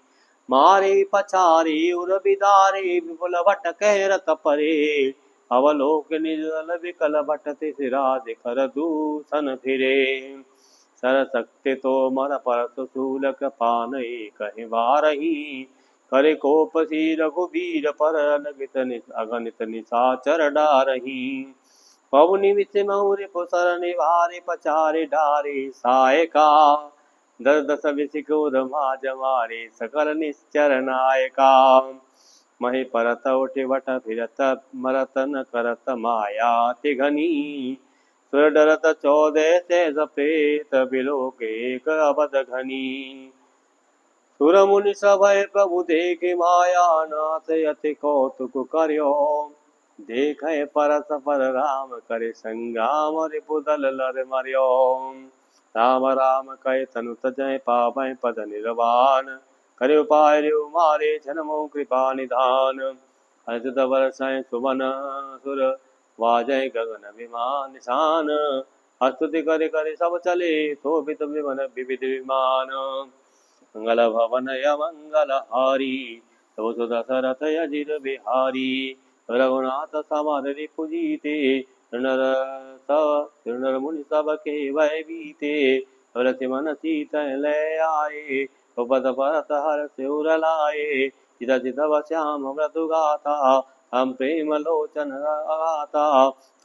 मारे पछारे उर बिदारे, विपुल भट कह रत परे। अवलोक निर्जल विकल भट, सिराज कर दूषण फिरे। सरसक्ति तो मर परत शूल, कृपा नहीं कहि बारही। करे कोप सी रघुबीर पर, अगणित निशाचर डारही। पवनि विष महुरि पुसर निवारे, पचारे डारे सायका। दस दस विसिकोर माज मारे, सकल निश्चर नायका। मही परत उठि वट फिरत, मरत न करत माया तिघनी। सुर डरत 14 सहस प्रेत, बिलोक एक अबध घनी। सुर मुनि सभय प्रभु देखे माया, नाथ अति कौतुक कर्यो। देखे परस पर राम, करे संग्राम रिपु दल लर मर्यो। राम राम कहे तनु तजय, पावै पद निर्वाण। करे उपाय रे मारे, जन्मो कृपा निधान। हर्षित बरसै सुमन सुर, वाजय गगन विमान निशान। स्तुति करे करे सब चले, शोभित विमन विविध विमान। मंगल भवन मंगल हारी, तव सुत दशरथ अजिर बिहारी। रघुनाथ समर रिपुजीते, नर मुनि सब के वै बीते। तुलसी मन सीतै लै आए, पद परत हर सिर लाए। चित चित श्याम मृदु गाथा, हम प्रेम लोचन गाथा।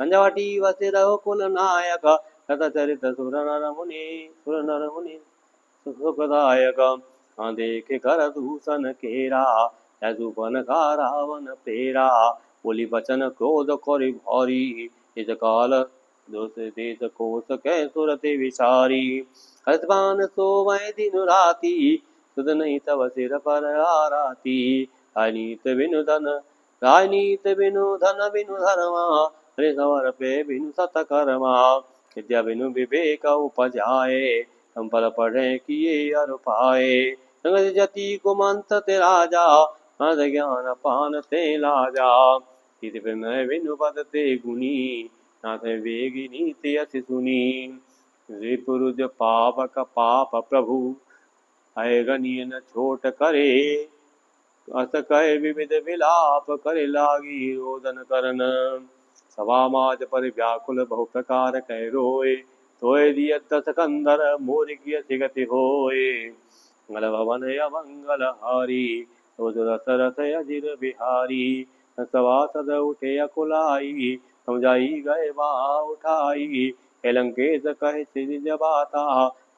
संजवटी वसि रघुकुल नायक, कथ चरित सुर नर मुनि सुखदायक। देख कर दूषण केरा, यदुपन का रावण फेरा। बोली बचन क्रोध करि भारी, इस काल दोष देश कोश कै सुरति विचारी। हर्षपान सोवै दिन राति, सुध नहीं तब सिर पर आराती। राजनीत बिनु धन बिनु धर्मा, हरि सवर पे बिनु सतकर्मा। विद्या बिनु विवेक उपजाए, संपल पढ़े किए अर पाए। संगति जति कुमंत ते राजा, मद ज्ञान पान ते लाजा। तिति विनय बिनु पद ते गुनी, नाथ वेगी नीति अति सुनी। रिपुरुज पावक पाप प्रभु, है गनिय न छोट करे। अस कहे विविध विलाप, करे लागी रोदन करन। सभा माज पर व्याकुल बहु प्रकार कह रोए। तोय दिय दस कंधर, मोर किय सिगति होए। मंगल भवन अमंगल हारी, तो दशरथ अजिर बिहारी। सभासद उठे अकुलाई, समझाई गए बा उठाई। लंकेश कहे सिरिज बाता,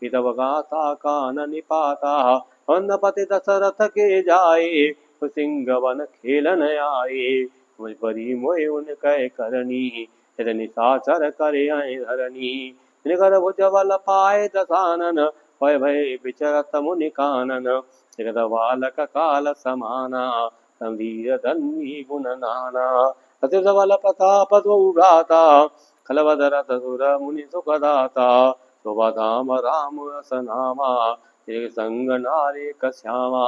पितव गाथा कान निपाता। पति दशरथ के जाए, सिंह वन खेलन आए। मुझ परी मोहि उन कह करनी, यदि निशाचर करे धरनी। निगर भुज बल पाए दसानन, भय भय विचरत मुनि कानन। जगत बालक काल समाना, गंभीर धन्वी गुण नाना। अति सबल प्रताप द्वौ भ्राता, खलवद रथ सुर मुनि सुखदाता। शोभा धाम राम रस नामा, एक संग नारी कश्यामा।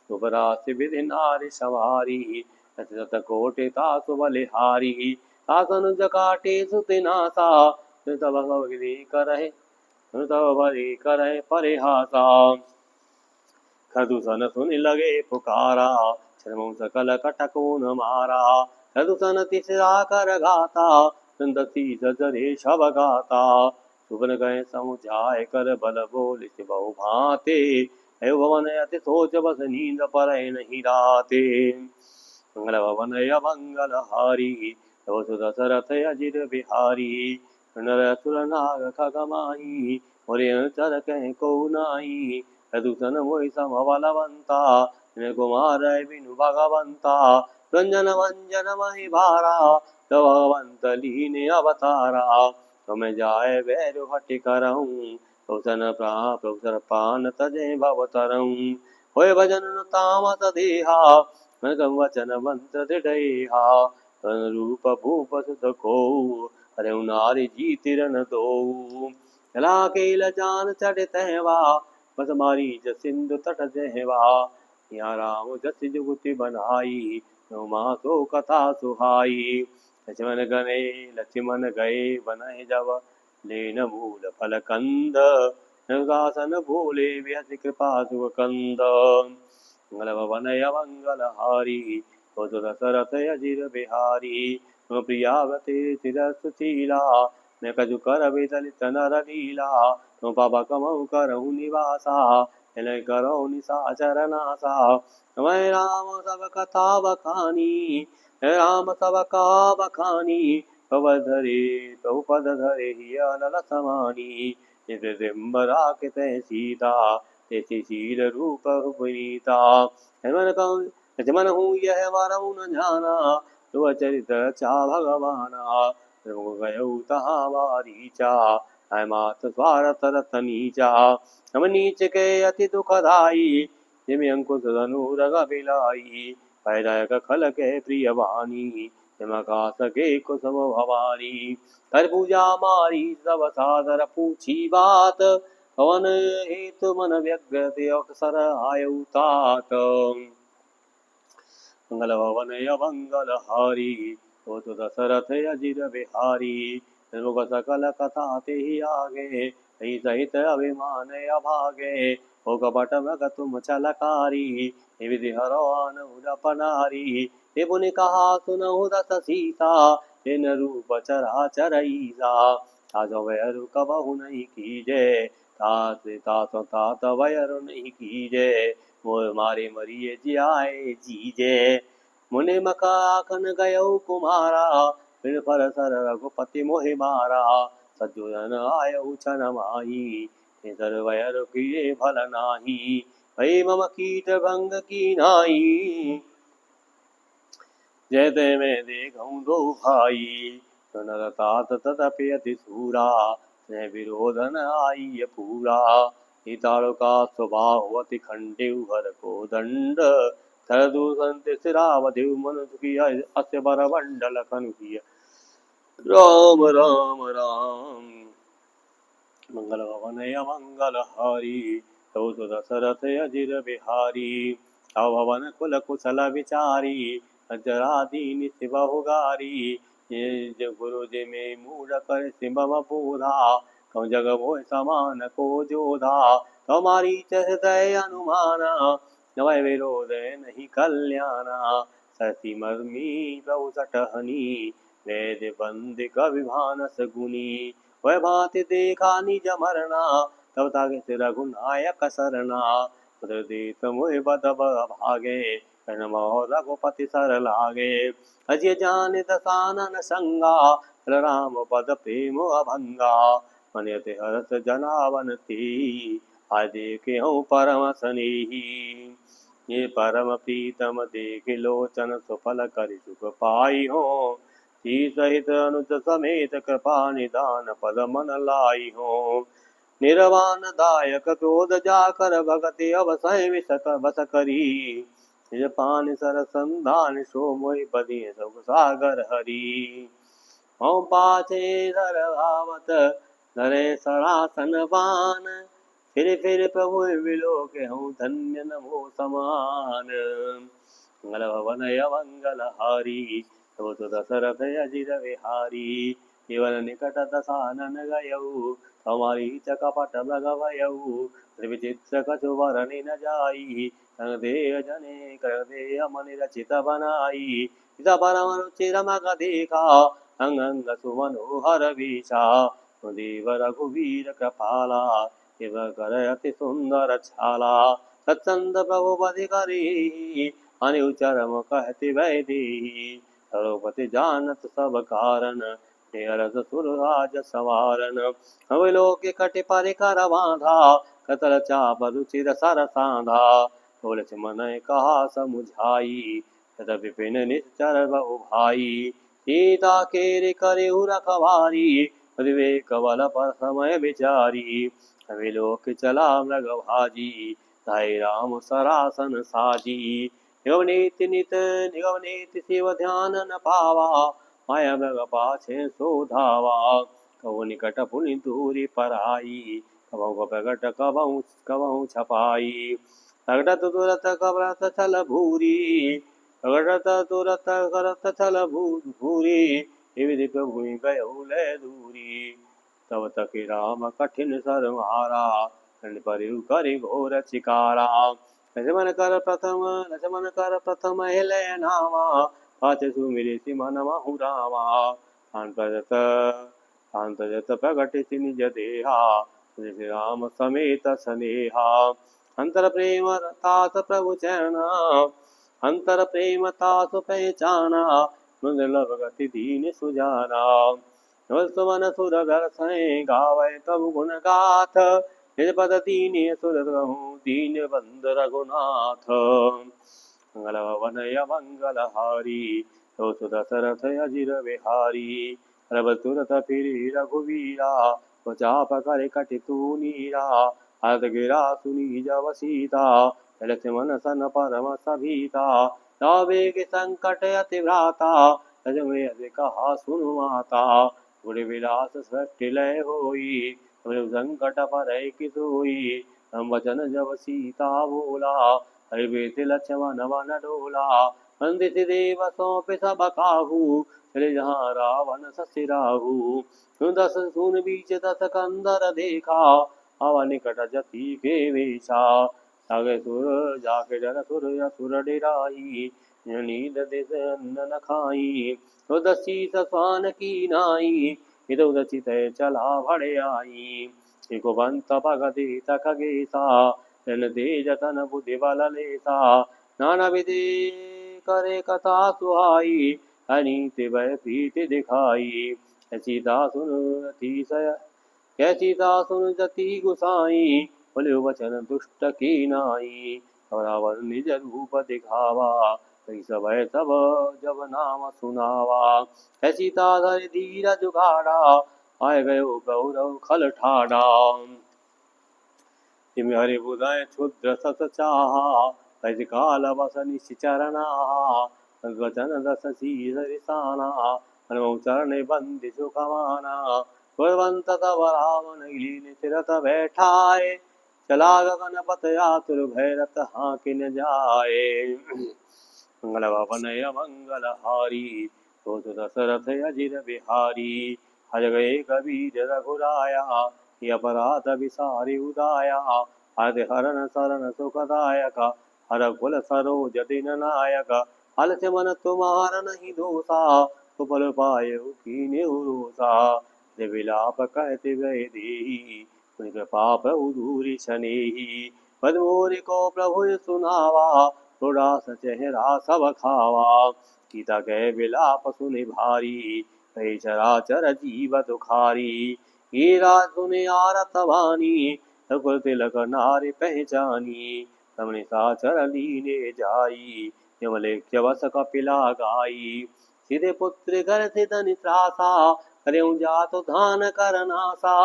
शुभराशि विधि नारी सवारी, सत कोटि तासु बलिहारी। आसन जकाटे सुतिनासा, तब भगवती करहे तब बलि करहे परिहासा। खरदूषण सुनि लगे पुकारा, श्रमं सकल कटकोन मारा। खरदूषण तिसरा कर गाता, दसी सजरे शब गाता। सुबन गए समुझाय कर, बल बोल बहु भाते। भवन अति सोच बस नींद परय नहीं राते। मंगल भवन मंगल हारी तव सु दशरथ अजिर बिहारी नर असुर नाग खगमाही मोरे अनुचर कह को नाही प्रदूषण मोहि सम बलवंता कुमार बिनु भगवंता रंजन वंजन महि भारा तव भगवंत लीन अवतारा तुम जाय भैरु हटि करऊँ प्रभुसन पान तजे भवतरऊँ होय भजन तामस देहा मन वचन मंत्र दृढ़हा रूप भूप सुत को हरे नारी जी तिरन दो चला केल जान चढ़ तहवा बस मारी सिंधु तट जहवा या राम जस जुगति बनाई मा सो कथा सुहाई लक्ष्मण गए बन जब लेन मूल फल कंद अनुदासन भोले व्यस कृपा सुख कंद मंगल भवन मंगल हारी दशरथ अजिर बिहारी प्रियावते चिरसुशीला मैं कजु कर विदलित नर लीला तुम पापा कमऊ करहु निवासा हिलय करहु निशाचर नासा मैं राम सब कथा बखानी राम सब का बखानी पव धरे प्रभु पद धरे अनल समानी दिम्बरा के तय सीता तेसी शील रूप पुनीता मन हूँ यह वरऊ न जाना तो चरित चा भगवाना गयऊ तहा वारीचा है मात स्वार्थ रथ नीचा हम नीच के अति दुखदाई जिमि अंकुश धनुरग बिलाई पैदायक खल के प्रिय वाणी का सके कुसुम भवानी कर पूजा मारी सब सादर पूछी बात पवन हेतु मन व्यग्र अवसर आयु तात मंगल भवन मंगल हारी तो दशरथ अजिर बिहारी मुख सकल कथा ते आगे ही सहित अभिमान अभागे हो कपट मग तुम चलकारी विधि हरवान उदपनारी पुनि कहा सुनहु दस सीता तेन रूप चरा चरईसा आज वैरु कबहु नहीं कीजे तात वैरु नहीं कीजे मोर मारे मरिए जियाए जीजे मुनि मकाखन गयो कुमारा फिर पर सर रघुपति मोहि मारा सज्जन आयु छन माही वैर किए फल नाही भई मम कीट भंग की नाई जय ते में देखऊँ दो भाई नर तात तदपि अति सूरा स्नेह विरोधन आई पूरा हिताड़ो का स्वभाव अति खंडिव हर को दंड दूषंत सिरावधिव मनु की अस्य बर मंडल कनुकिय राम राम राम मंगल भवन मंगल हारी तो दशरथ अजिर बिहारी भवन कुल कुशल विचारी अजरा दीन शिवहुगारी ये गुरु जी में मूड कर सिमव बोधा कौ जग मोह समान को जोधा तुम्हारी हृदय अनुमाना नवय विरोध नहीं कल्याणा सती मर्मी प्रभु सटहनी वेद बंद कविभानस गुनी वह भांति देखा निज मरना तब तक रघुनायक सरना देत मोह बद भागे रघुपति सर लागे अजय जान दसानन संगा राम पद प्रेम अभंगा मनियति हरस जनावन थी आज देखे हूँ परम स्नेही ये परम प्रीतम देख लोचन सुफल कर सुख पाई हो सी सहित अनुज समेत कृपा निदान पद मन लाई हो निर्वाण दायक क्रोध जाकर भगति अवसय विसक बस करी निज पान सर संधान सो मोहि बदिय सब सागर हरि हम पाछे धर भावत धरे सरासन बान फिर प्रभु विलोक हूँ धन्य नमो समान मंगल भवन मंगल हारी तो दशरथ अजिर विहारी केवल निकट दसानन गयऊ हमारी चकपट भगवयऊ विचित्र कछु वरनि न जाई देह जने कर दे मन रचित बनाई परम रुचि रमक देखा अंग अंग सुमनोहर विषा देव रघुवीर कृपाला शिव कर अति सुंदर छाला सत्संग प्रभु पदि करी अनु चरम कहते वैदेही द्रौपदी जानत सब कारण निरस सुर राज सवारन अवलोक कटि परि कर बांधा कतल चाप रुचिर सर सांधा तुलसी मन कहा समुझाई तद विपिन निश्चर बहु भाई सीता केरि करिहु रखवारी विवेक बल पर समय विचारी अविलोक चला मृग भाजी धाई राम सरासन साजी निगमनीति नित निगमनीति शिव ध्यान न पावा माया मृग पाछे सो धावा कबो निकट पुनि दूरी पराई कबहु प्रगट कबहु छपाई प्रगटत तुरत कबरत छल भूरी प्रगटत तुरत करत छल भूरी विधि प्रभु गयो ले दूरी तब तक राम कठिन सर मारा परिउ करि घोर चिकारा लक्ष्मण कर प्रथम हिले नामा पाछ सुमिरि सिमन महु रामा शांत जत प्रगट निज देहा श्री राम समेत स्नेहा अंतर प्रेम तात प्रभु चैना अंतर प्रेम तासु पहचाना दुर्लभ गति दीन सुजाना सुमन सुर घर सै गावै तब गुण गाथ निज पद दीने सुर कहूँ दीन बंद रघुनाथ मंगल भवन मंगल हारी तो सुदशरथ अजिर बिहारी रब तुरत फिरी रघुवीरा चाप कर कटि तू नीरा हरत गिरा सुनी जब सीता लक्ष्मण सन परम सभीता तबेग संकट अति भ्राता तजमे अति कहा सुनु माता गुरु विलास सृष्टि लय होई संकट पर किसोई हम वचन जब सीता बोला हरि बेत लक्ष्मण वन डोला वंदित देव सौंप सब काहू चले जहाँ रावण ससि राहू दस सुन बीच दस कंदर देखा आवा निकट जति के वेशा सागे सुर जाके डर सुर असुर डिराई नींद दिस अन्न न खाई तो दसी स्वान की नाई इधर उधर चितय चला भड़े आई एको बंत भगति तक गेसा जन तेज तन बुद्धि बल लेसा नाना विधि करे कथा सुहाई अनीति भय प्रीति दिखाई सीता सुन अतिशय कैसीता सुन जति गुसाई बोले वचन दुष्ट की नाई रावण निज रूप दिखावा कई सब जब नाम सुनावा सीता धर धीर जुगाड़ा आय गयो गौरव खल ठाड़ा तिम हरि बुधाय क्षुद्र सत चाहा पैज काल बस निश्चरणा वचन दस शीरिसाना हनुमौ चरण बंदि सुखमाना कुरवंत तब रावण लीन चिरत बैठाए चला गगन पत आतुर भैरत हाकिन जाए मंगल भवन मंगल हारी तो दशरथ अजिर बिहारी हर गए कबीर रघुराया ये अपराध विसारी उदाया हर हरण शरण सुखदायक हर कुल सरोज दिन नायक हल से मन तुम्हारा नहीं दोषा सुफल पाये कीने रोसा विलाप कहते गए दी कृपा प्रभु दूरी शनेही पदमोरी को प्रभु सुनावा थोड़ा सा चेहरा सब खावा सीता कह विलाप सुनि भारी कही चराचर जीव दुखारी हीरा सुने आरत वानी सकुल तिलक नारी पहचानी तमने साचर लीने जाई यमलेख्य वस कपिला गाई सीधे पुत्र घर से धन त्रासा करे जातो धान करनासा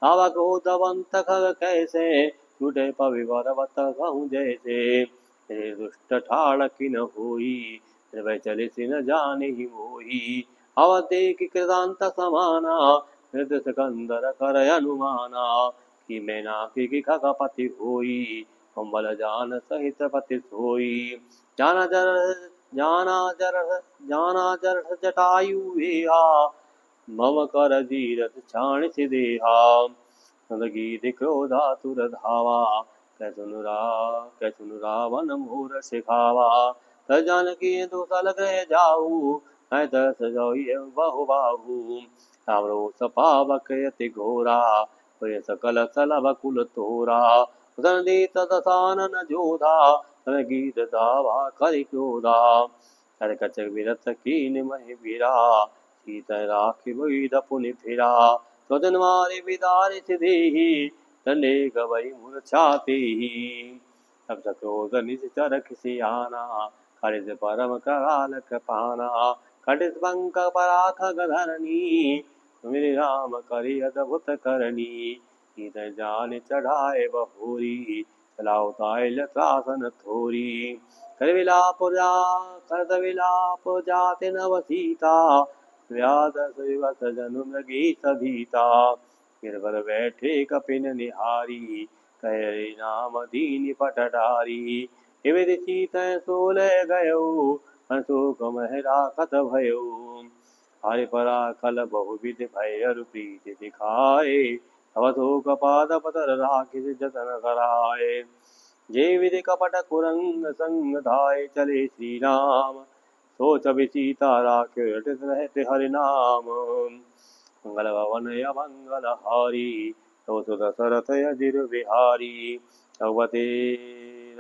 आवा गोदवंत खग कैसे टूटे पविवरवत कहूँ जैसे तेरे दुष्ट ठाड़ किन होई वह चले सिन जाने ही मोही अवध देख कृतांत समाना हृदय सिकंदर कर अनुमाना कि मैना की खगपति होई कम्बल जान सहित पति सोई जाना जर जटायु वेहा मम कर धीरथ छाण से देहा नंदगी क्रोधातुर धावा कै सुनु रावण मोर सिखावा जानकी दूसल गृह जाऊ मैं दस जोई बहु बाहू ताम्रो सपावक यति घोरा सकल सलभ कुल तोरा उदन दे तदसानन जोधा गीत दावा करि क्रोधा कर कचक विरत कीन महि वीरा सीत राखी बुद पुनि फिरा स्वजन मारे विदार सिदेहि दंडे गवई मूर्छाते तब क्रोध निश्चर खिसियाना खरित परम कराल कृपाना खटित पंक पराख गधरणी मेरे राम करि अद्भुत करनी कीत जान चढ़ाए बहोरी चलाओ ताइल त्रासन थोरी कर विलाप जाते नव सीता व्याध सुवस जनु मृगी सभीता गिरवर बैठे कपिन निहारी कह नाम दीन पटडारी विधि सीत सोल गयो हंसोक महरा खत भयो हरि परा कल बहुविध भय प्रीति दिखाए अवधोक पाद पतर राखिस जतन कराए जे विधि कपट कुरंग संग धाय चले श्री राम सोच सीता राखे रहते हरि नाम मंगल भवन मंगल हारी तो दशरथ अजिर बिहारी भगवते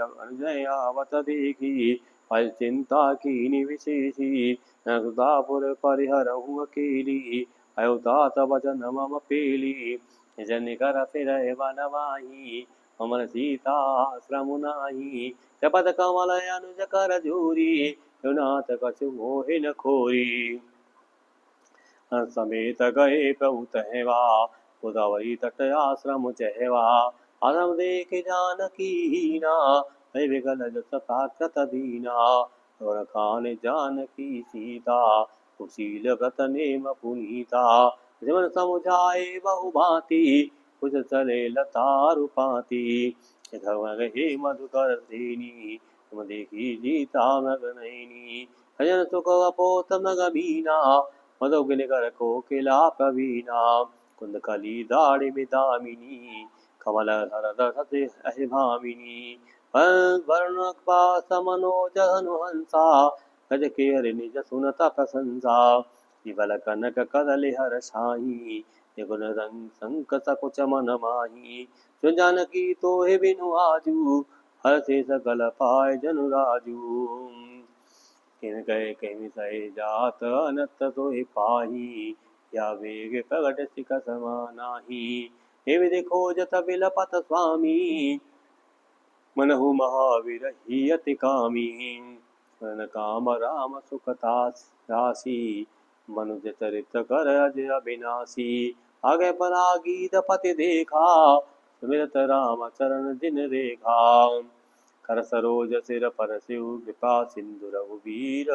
अनुजयावत देखी फल चिंता की विशेषी न सुधापुर परिहरहु अकेली अयोध्या तब वचन मम पेली जन कर फिर वनवाही अमर सीता श्रम नाही जपत कमल अनुज कर जोरी नाथ कछु मोहि न खोरी समेत गए प्रभु तहवा गोदावरी तट आश्रम चहवा आश्रम देख जानकी हीना भय विगल जस पात्रत दीना और खान जानकी सीता कुशील व्रत नेम पुनीता जीवन समुझाए बहु भांति कुछ चले लतारु पाती हे मधुकर सेनी तुम देखी जीता मग नैनी भजन सुख अपोत मग बीना मधुगिन कर कोकिला प्रवीणा कुंद कली दाढ़ि मिदामिनी कमल हरद सति अहिभामिनी वर्ण समनोज हनुहंसा गज केर निज सुनत प्रशंसा विबल कनक कदलि हर शाही निगुण रंग संक सकुच मन माही जो जानकी तोहि बिनु आजू हर से सकल पाए जनु राजू किन गए कहीं सहे जात अनत सोहि पाही या वेग प्रगट सिख समानाही हे विधि खोजत बिलपत स्वामी मनहु महावीर ही अति कामी मन काम राम सुखता राशि मनुज चरित कर अजय अविनाशी आगे परागीत पति देखा सुमिरत राम चरण दिन रेखा कर सरोज सिर पर शिव कृपा सिंधु रघुवीर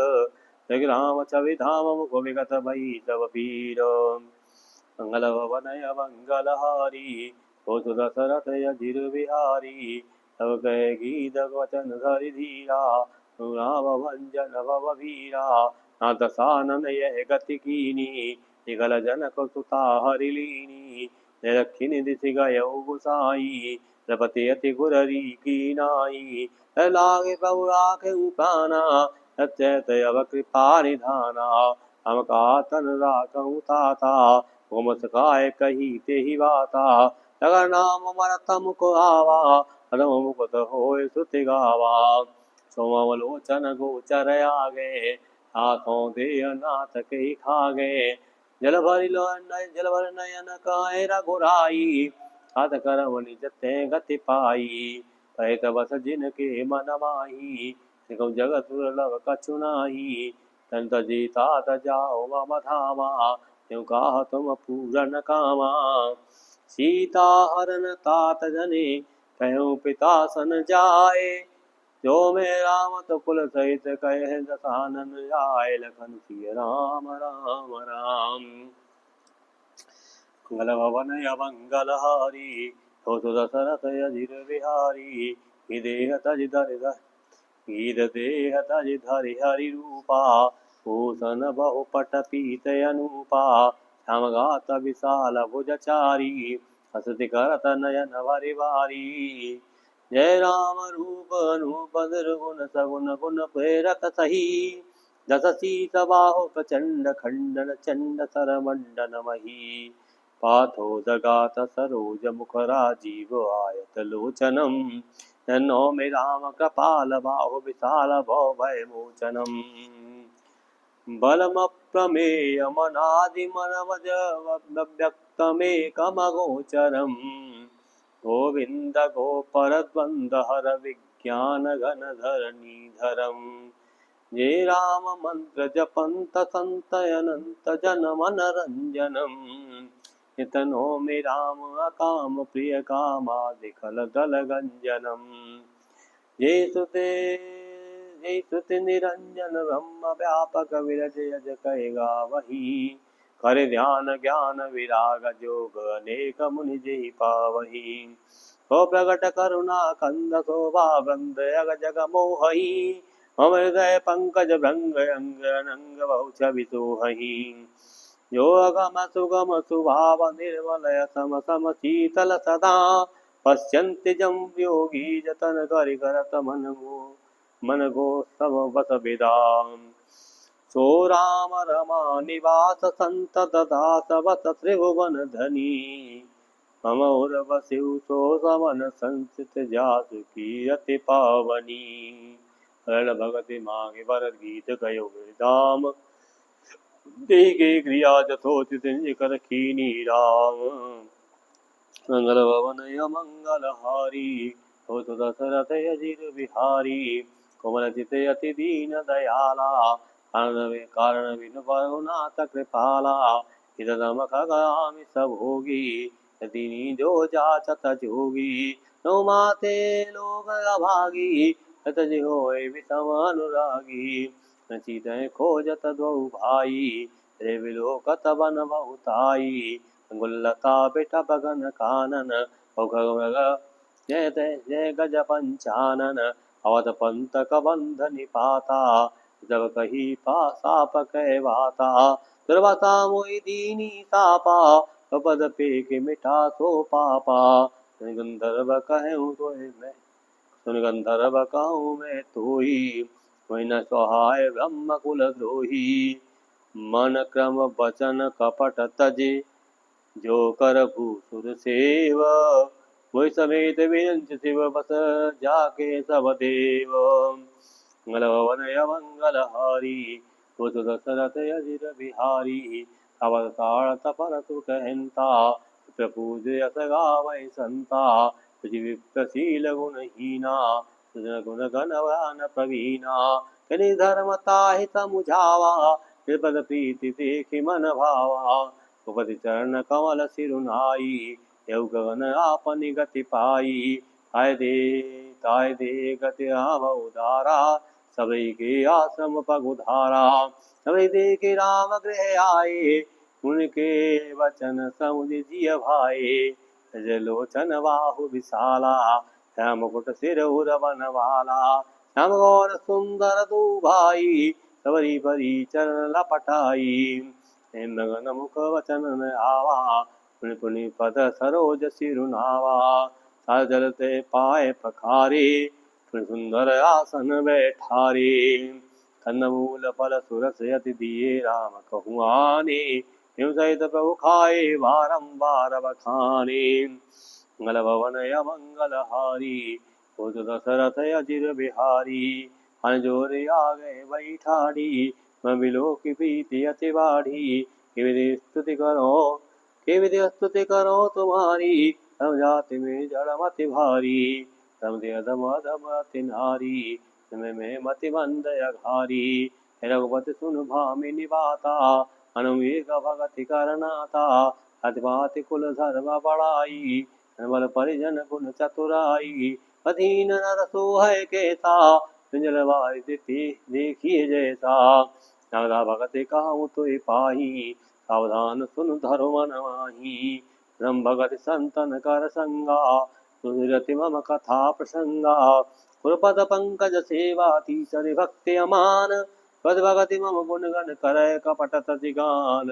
जगराम चविधाम मुख विगत भई सब पीर मंगल भवनय मंगलहारी हो दशरथ अजिर बिहारी तब कह गीत वचन धरि धीरा राम भंजन भव वीरा ना दसानन यह गति कीनी निगल जनक सुता हरिलीनी निरखिन दिशि गयो गुसाई प्रपति अति गुररी की नाई लागे बहु राखे प्राणा सचेत अव कृपा निधाना हम का तन राखहु ताता होम सखाय कही ते ही बाता लगर नाम मरतम को आवा हरम मुकुत होय सुति गावा सोमवलोचन गोचर आगे हाथों दे अनाथ के खागे जल भर नयन काय रघुराई हाथ करम निज ते गति पाई प्रहित बस जिनके मन माही निगम जगत दुर्लभ कछु नाही तंत जीता जाओ मम धामा त्यों कहा तुम पूरन कामा सीता हरन तात जने कहूँ पिता सन जाए जो मैं राम तो कुल सहित कह दसानन आए लखन सिय राम राम राम मंगल भवन मंगलहारी हो दशरथ अजिर बिहारी विदेह तज धरि हरि रूपा भूषण बहुपट पीत अनूपा श्यामगात विशाल भुजचारी हसति करत नयन भरि वारी जय राम रूप अनूप निर्गुण सगुण गुण प्रेरक सही दस शीत बाहु प्रचंड खंडन चंड सर मंडन मही पाथो दगात सरोज मुख राजीव आयत लोचनम नौमि राम कृपाल बाहु विशाल भव भय मोचनम् बलमप्रमेयमनादिमनवजव्यक्तमेकमगोचरम् गोविन्द गोपरद्वन्द्वहर विज्ञानघनधरणीधरम् ये राम मंत्र जपंत संतयनंत जनमनरंजनम् नितनो मे राम अकाम प्रिय कामादिखल दल गंजनम् जय सुते निरंजन ब्रह्म व्यापक विरजय जय गावही कर ध्यान ज्ञान विराग जोग अनेक मुनि जय पावही हो प्रगट करुणा कंद शोभा बंद अग जग मोहई मम हृदय पंकज भृंग अंग अनंग बहु छवि सोहहि जो अगम सुगम सुभाव निर्मलय सम सम शीतल सदा पश्यन्ति जम योगी जतन करि करत मन गो सब बस विदाम सो राम रमा निवास संतत दास बस त्रिभुवन धनी मम उर्वशिव सो समन संचित जासु कीरति पावनी शरण भगति मांगे भरत गीत गयो धाम देगे क्रिया जथोचित कर कीनी राम मंगल भवन मंगल हारी हो तो दशरथ अजीर बिहारी कोमल चित अति दीन दयाला कारण विनु नाथ कृपाला इदम खगामि सभोगी यदि जो जाचत जोगी नो माते लोग अभागी तत होय विषम अनुरागी नचित खोजत द्वौ भाई रे विलोकत बन बहुताई गुल्लता बेटा बगन कानन जय जय गज पंचानन अवध पंत कबंध निपाता जब कही साप कह वाता दुर्वासा मोहि दीनी तापा पद पे के मिठा सो पापा गंधर्व कहूँ तो मैं सुन गंधर्व कहूँ मैं तोई कोई न सहाय ब्रह्म कुल द्रोही मन क्रम वचन कपट तजे जो कर भूसुर सेव वही समेत विरंच शिव बस जाके सब देव मंगल भवन मंगल हारी तो दशरथ अजिर बिहारी अवतार तपर सुख हंता प्रपूज यस गावै संता विप्रशील गुणहीना गुण गणवान प्रवीणा कनि धर्मता हित मुझावा कृपद प्रीति देखि मन भावा उपति चरण कमल सिरुनाई यौ गगन आपनि गति पाई ताय दे गति राम उदारा सबई के आश्रम पगुधारा सबई देखे राम गृह आए उनके वचन समुझ जिय भाए लोचन बाहु विशाला श्याम मुकुट सिर उर बनवाला श्याम गौर सुंदर दो भाई सबरी परी चरण लपटाई मगन मुख वचन न आवा पुनि पुनि पद सरोज सिरुनावा साजल ते पाए पखारे पुनि सुंदर आसन बैठारे कन्नमूल फल सुरस यति दिए राम कहुआने हिम सहित प्रभु खाए बारंबार बखाने मंगल भवन मंगल हारी हो दशरथ अजिर बिहारी अनजोर आ गए बैठाड़ी मैं बिलो की प्रीति अति बाढ़ी कि विधि स्तुति करो तुम्हारी हम जाति में जड़ मति भारी तम दे अधम अधम अति नारी तुम्हें में मति मंद अघारी रघुपति सुन भामिनी बाता अनुवेग भगति करनाता अतिपाति कुल धर्म बड़ाई बल परिजन गुण चतुराई अधीन नर सोहय केता पिंजल वाई देखिए जैसा नगदा भगति कहूँ तो पाही सावधान सुन धर्म नवाही ब्रह्म भगति संतन कर संगा सुरति मम कथा प्रसंगा गुरुपद पंकज सेवा तीसरे भक्ति अमान पद भगति मम गुण गण कर कपट तजिगान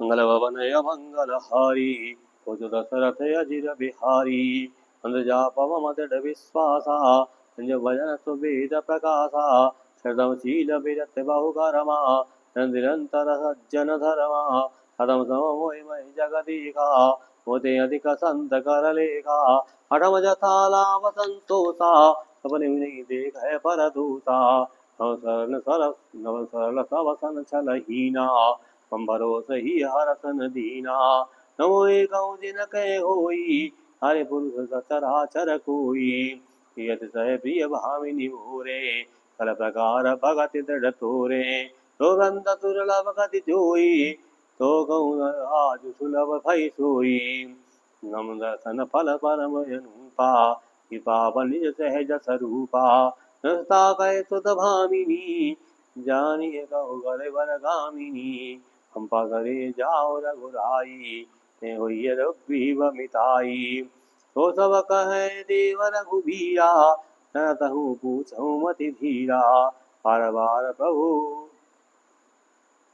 मंगल भवन मंगल हारी हो दशरथ अजिर बिहारी अंधजा पवम दृढ़ विश्वासा भजन सुवेद प्रकाशा श्रद्धशील विरत बहुकरमा निरंतर सज्जन धर्मा हदम समोय मय जगदीका होते अधिक संत कर लेखा। अठम जथा लाभ संतोषा, सपने नहीं देख है पर दूता। नव सरल सब सन छल हीना, हम भरोस ही हरसन दीना। नमो एक दिन कह होई, हरे पुरुष सचराचर कोई। यत सह प्रिय भामिनी मोरे, कल प्रकार भगति दृढ़ तोरे। तो गंध दुर्लभ गति जोई, तो गौण आज सुलभ भई सोई। नम दर्शन फल परम अनुपा, कृपा निज सहज स्वरूपा। नस्ता कहे सुत भामिनी, जानिए कहो गर वर गामिनी। कंपा करे जाओ रघुराई, ते होइए रघुबीर मिताई। तो सब कहे देव रघुबीरा, तरतहु पूछहु मति धीरा। बार बार प्रभु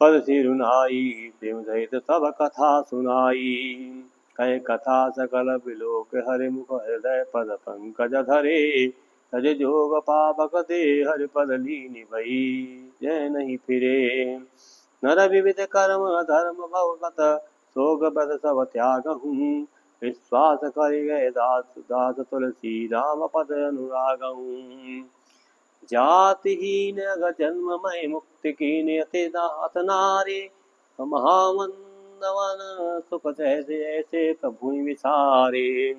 पद सिरुनाई, प्रेम सहित सब कथा सुनाई। कहे कथा सकल बिलोक, हरि मुख हृदय पद पंकज धरे। तज जोग पापक दे, हरि पद लीन भई जय नहीं फिरे। नर विविध कर्म धर्म भवगत, सोग बद सब त्यागहूँ। विश्वास कर गए दास दास, तुलसी राम पद अनुरागहूँ। जातिहीन जन्म मय मुक्ति कीन, अति दात नारी। महामंदवन सुख जैसे ऐसे प्रभु विसारे।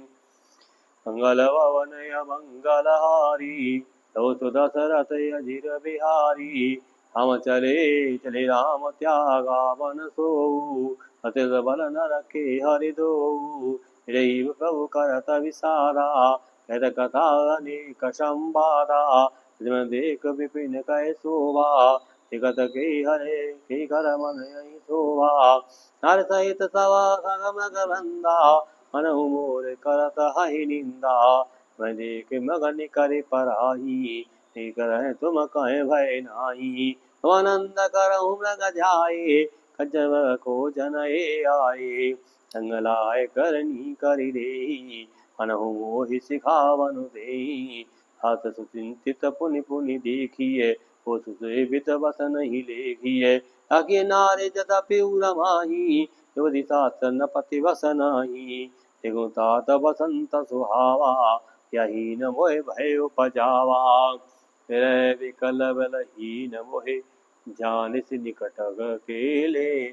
मंगल भवन मंगलहारी, तो दशरथ अजिर बिहारी। हम चले चले राम त्यागा वन सोऊ, अति बल न रखे हरि दोऊ। रही प्रभु करत विसारा, कहत कथा अनेक संवादा। देख विपिन कह शोभा, जगत के हरे के कर मन यही शोभा। हर सहित सवा खगमग बंदा, मनहु मोर करत हहि निंदा। मैं देख मगन करे पराही, देख रहे तुम कहे भय नाही। तुम आनंद करहु मृग जाए, खज्जर को जनए आए। संग लाय करनी करि देहि, मनहु मोहि सिखावनु देहि। हाथ सुचिंतित पुनि पुनि देखिए, वो सुसेवित बस नहीं लेखिए। आगे नारे जदपि उरमाही, युवति शास्त्र न पति बस नाही। तात बसंत सुहावा, यही न मोह भय उपजावा। फिर विकल बलहीन मोहे, जानिस निकट केले।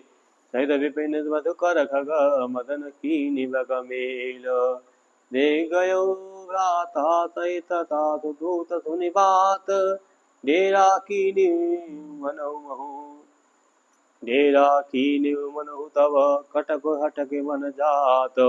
सहित विपिन मधुकर खग, मदन कीनि बग मेल। दे गयो भ्राता सहित साधु दूत सुनि बात, डेरा कीनि मनहु तब, कटक हटक मन जात।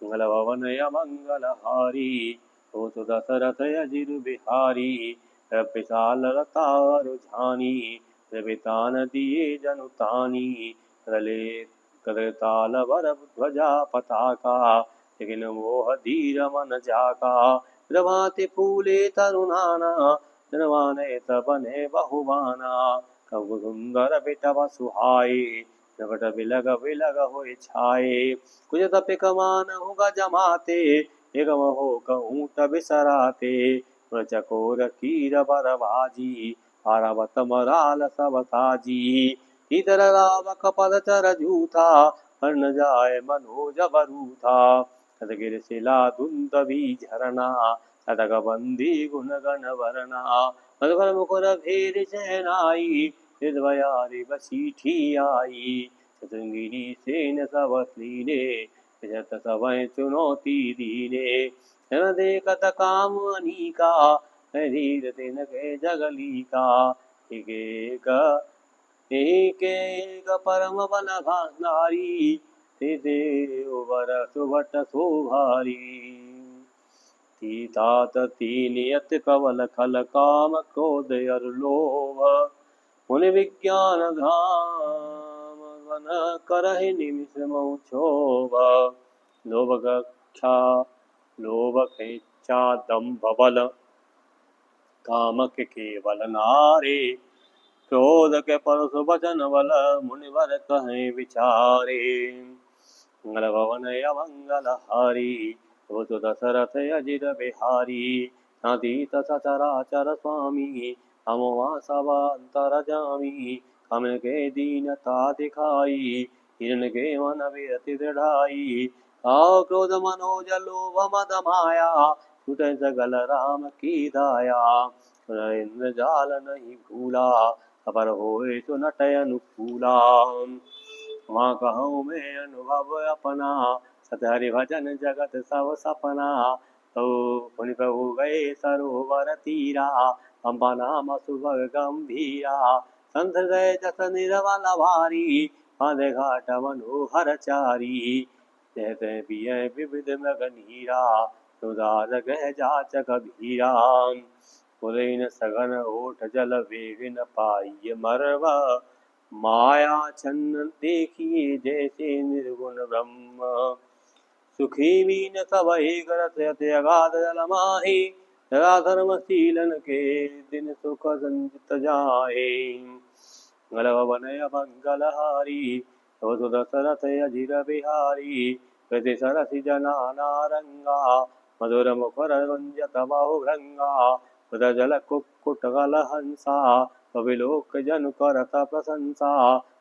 मंगल भवन मंगल हारी, तो दशरथ अजिर बिहारी। विशाल लता रुझानी, वितान दिए जनुतानी। कदले ताल वर ध्वजा पताका, लेकिन मोह धीर मन जाका। प्रभाते फूले तरुणाना, निर्वाणे तपने बहुमाना। कब सुंदर बिटव सुहाए, नवट बिलग बिलग होए छाए। कुछ तपिक मान होगा जमाते, निगम हो ऊँट बिसराते। चकोर कीर बर भाजी, आरावत मराल सब ताजी। इतर रावक पद चर जूथा, न जाय मनोज बरूथा। सदगिर शिला धुंद भी झरना, सदग बंदी गुण गण वरना। मधुकर मुकुर भेद सहनाई, हृदयारि बसीठी आई। शतृंगिनी सेन सब लीने, विजत सवै चुनौती दीने। जन देखत काम अनीका, धीर तिन के जगलीका। एक परम बल नारी, ते देव वर सुभट शोभारी। तात तीनियत कवल खल काम, क्रोध अर लोभ। मुनि विज्ञान धाम, वन करहि निमिष मऊ क्षोभ। लोभ इच्छा दंभ बल, काम के केवल नारे। क्रोध के परशु वचन बल, मुनिवर कहें विचारे। मंगल भवन अमंगल हारी, तो दशरथ अजिर बिहारी। नातीत सचराचर स्वामी, हम सब अंतर जामी। हम के दीनता दिखाई, हिरण के मन विरति दृढ़ाई, आओ क्रोध मनोज लोभ मद माया, छूटे सकल राम की दाया। इंद्र जाल नहीं भूला, अपर होए तो नटय अनुकूला। वहाँ कहूँ मैं अनुभव अपना, सत हरि भजन जगत सब सपना। तो पुनि प्रभु गए सरोवर तीरा, अम्बा नाम सुभग गंभीरा। संत हृदय जस निर्मल वारी, बांधे घाट मनोहर चारी। कहते पिय विविध मग नीरा, सुधार गह जाच कबीरा। पुरैन सघन ओठ जल वेग न पाई मरवा, माया छन्न देखिए जैसे निर्गुण ब्रह्म। सुखी मीन सब एक रसयत अगाध जल माही, सदा धर्मशीलन के दिन सुख संचित जाए। मंगल बनय मंगलहारी, तव सुत सरथ अजिर बिहारी। गति सरसि जनाना रंगा, मधुर मुखर रंजत बहुभृंगा। उद जल कुक्कुट गल हंसा, कविलोक जन करत प्रशंसा।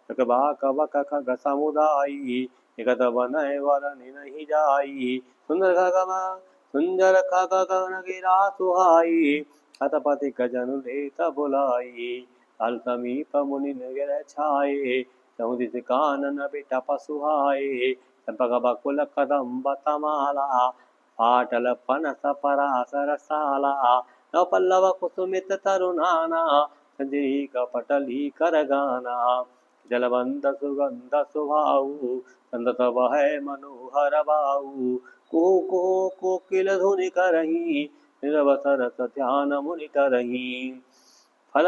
चकबाक बक खग समुदायी, निकट बनय वरनि नहीं जाई। सुंदर खग गगन गिरा सुहाई, हतपति गजन लेत बुलाई। काल समीप मुनि नगर छाये, चहु दिस कानन बिटप सुहाये। चंपक बकुल कदम्ब तमाला, पाटल पनस पराशर साला। नव पल्लव कुसुमित तरुनाना, संजयी कपटली कर गाना। जलबंद सुगंध सुभाऊ, संदत बहै मनोहर बाऊ। कुहू कुहू कोकिल धुनि करही, नीरव सरस ध्यान मुनि तरही। फल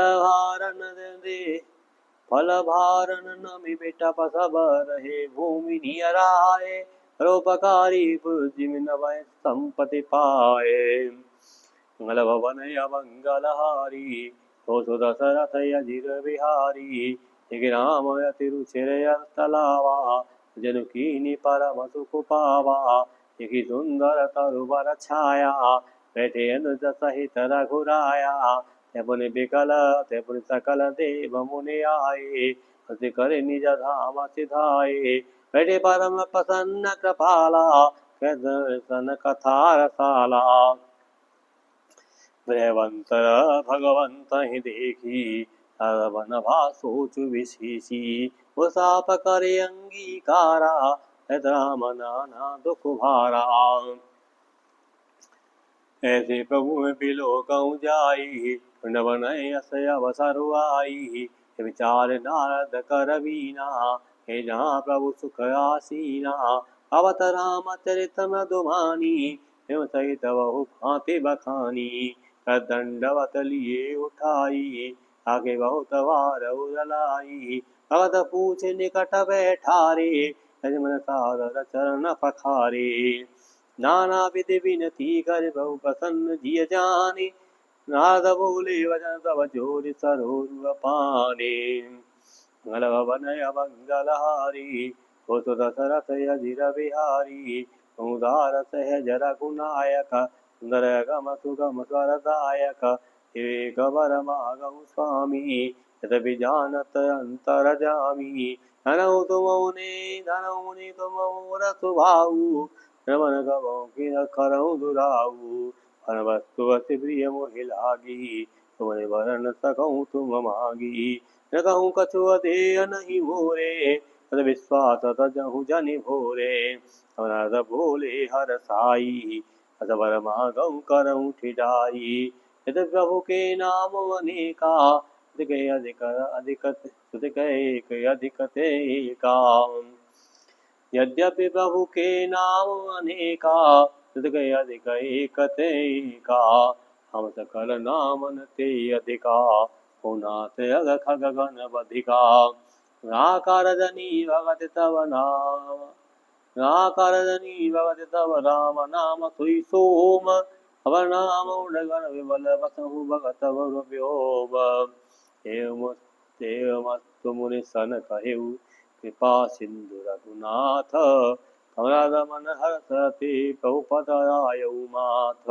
भारन नमि बिटप सब रहे, भूमि नियराए। परोपकारी पुरजिम नवै संपत्ति पाए। मंगल भवन अमंगलहारी, तो सुत दशरथ अजिर बिहारी। एक राम अति रुचिर तलावा, जनुकीनि परम सुख पावा। एक सुंदर तरुवर छाया, बैठे अनुज सहित रघुराया। पुनि बिकल पुनि सकल देव मुनि आए, अति कर निज धाम सिधाए। बैठे परम प्रसन्न कृपाला, दर्शन कथा रसाला। भयवंत भगवंत ही देखी, वन भा सोचु विशेषी। उसाप करे अंगीकारा, राम नाना दुख भारा। ऐसे प्रभु में बिलोकऊँ जाई, नय अस अवसर आई। विचार नारद कर वीना, हे जहाँ प्रभु सुख आसीना। अवत राम चरित मधुमानी, हिम सहित बहु भांति बखानी। दंडवत लिए उठाई, आगे बहुत वार उजलाई। भगत पूछ निकट बैठारे, मन सादर चरण पखारे। नाना विधि विनती कर बहु प्रसन्न जिय जाने। नारद बोले वचन तब जोर सरोरु पाने। मंगल भवन अमंगलहारी, तो दशरथ अजिर बिहारी। उदार सहज रघुनायक, सुंदर गम सुगम स्वरदायक। विवेक वर मागम स्वामी, यद्यपि जानत अंतर जामी। धनऊ मुनि तुम मोर सुभाऊ, रमन गवौ किन करऊ दुराऊ। वस्तु अति प्रिय मोहि लागी, तुम्हारे वरण सकऊँ तुम मागी। न कहूँ कछु अधेय नहीं मोरे, तद विश्वास तजहु जनि भोरे। नारद बोले हर साई, असबर मागऊँ करऊँ ठिठाई। यदि प्रभु के नाम अनेका, अधिक का। यद्यपि प्रभु के नाम अनेका, अधिक एक का। हम सकल नामन ते अधिका, हो नाथ अग खग गण बधिका। नाकार जनी भगत तव नाम, नाकार जनी भगत तव राम नाम सुई सोम। अवर नाम उडगन विमल बसहु भगत वर व्योम। एवमस्तु मुनि सन कहेउ, कृपा सिंधु रघुनाथ। कमला दमन हरसते प्रभु पद आयउ माथ।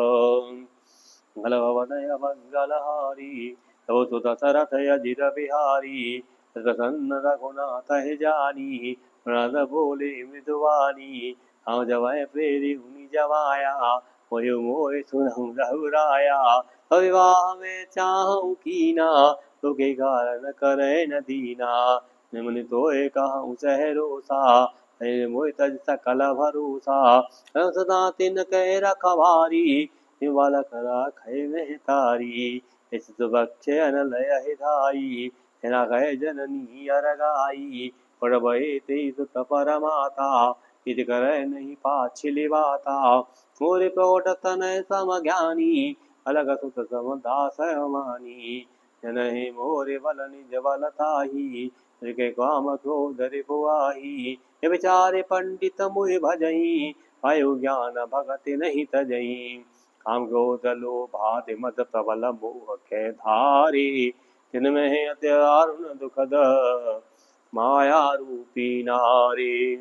मंगल भवन अमंगलहारी, तव सुत दशरथ अजिर बिहारी। प्रसन्न रघुनाथ जानी, राध बोले मृदुवानी हम जवाय प्रेरी उनी जवाया मोय मोय सुनहु रहुराया विवाह में चाहूं कीना तो के कारण करे न दीना निमन तोय कहूँ सहरोसा मोय तज सकल भरोसा सदा तिन कह रखवारी बालक राखै में तारी इस सुबक्षे अनलय हिधाई तेना कह जननी अरगाई पड़बए ते सुत परमाता इत करे नहीं पाछिली बाता मोरे प्रौढ़ तनय समज्ञानी अलग सुत समदास मानी जनहि मोरे बल निज बलताही के काम क्रोध रिपुआही ये बेचारे पंडित मुहि भजई पायो ज्ञान भगति नहीं तजई काम क्रोध लोभादि मद प्रबल मोह के धारी जिनमें अत्यारुण दुखद माया रूपी नारी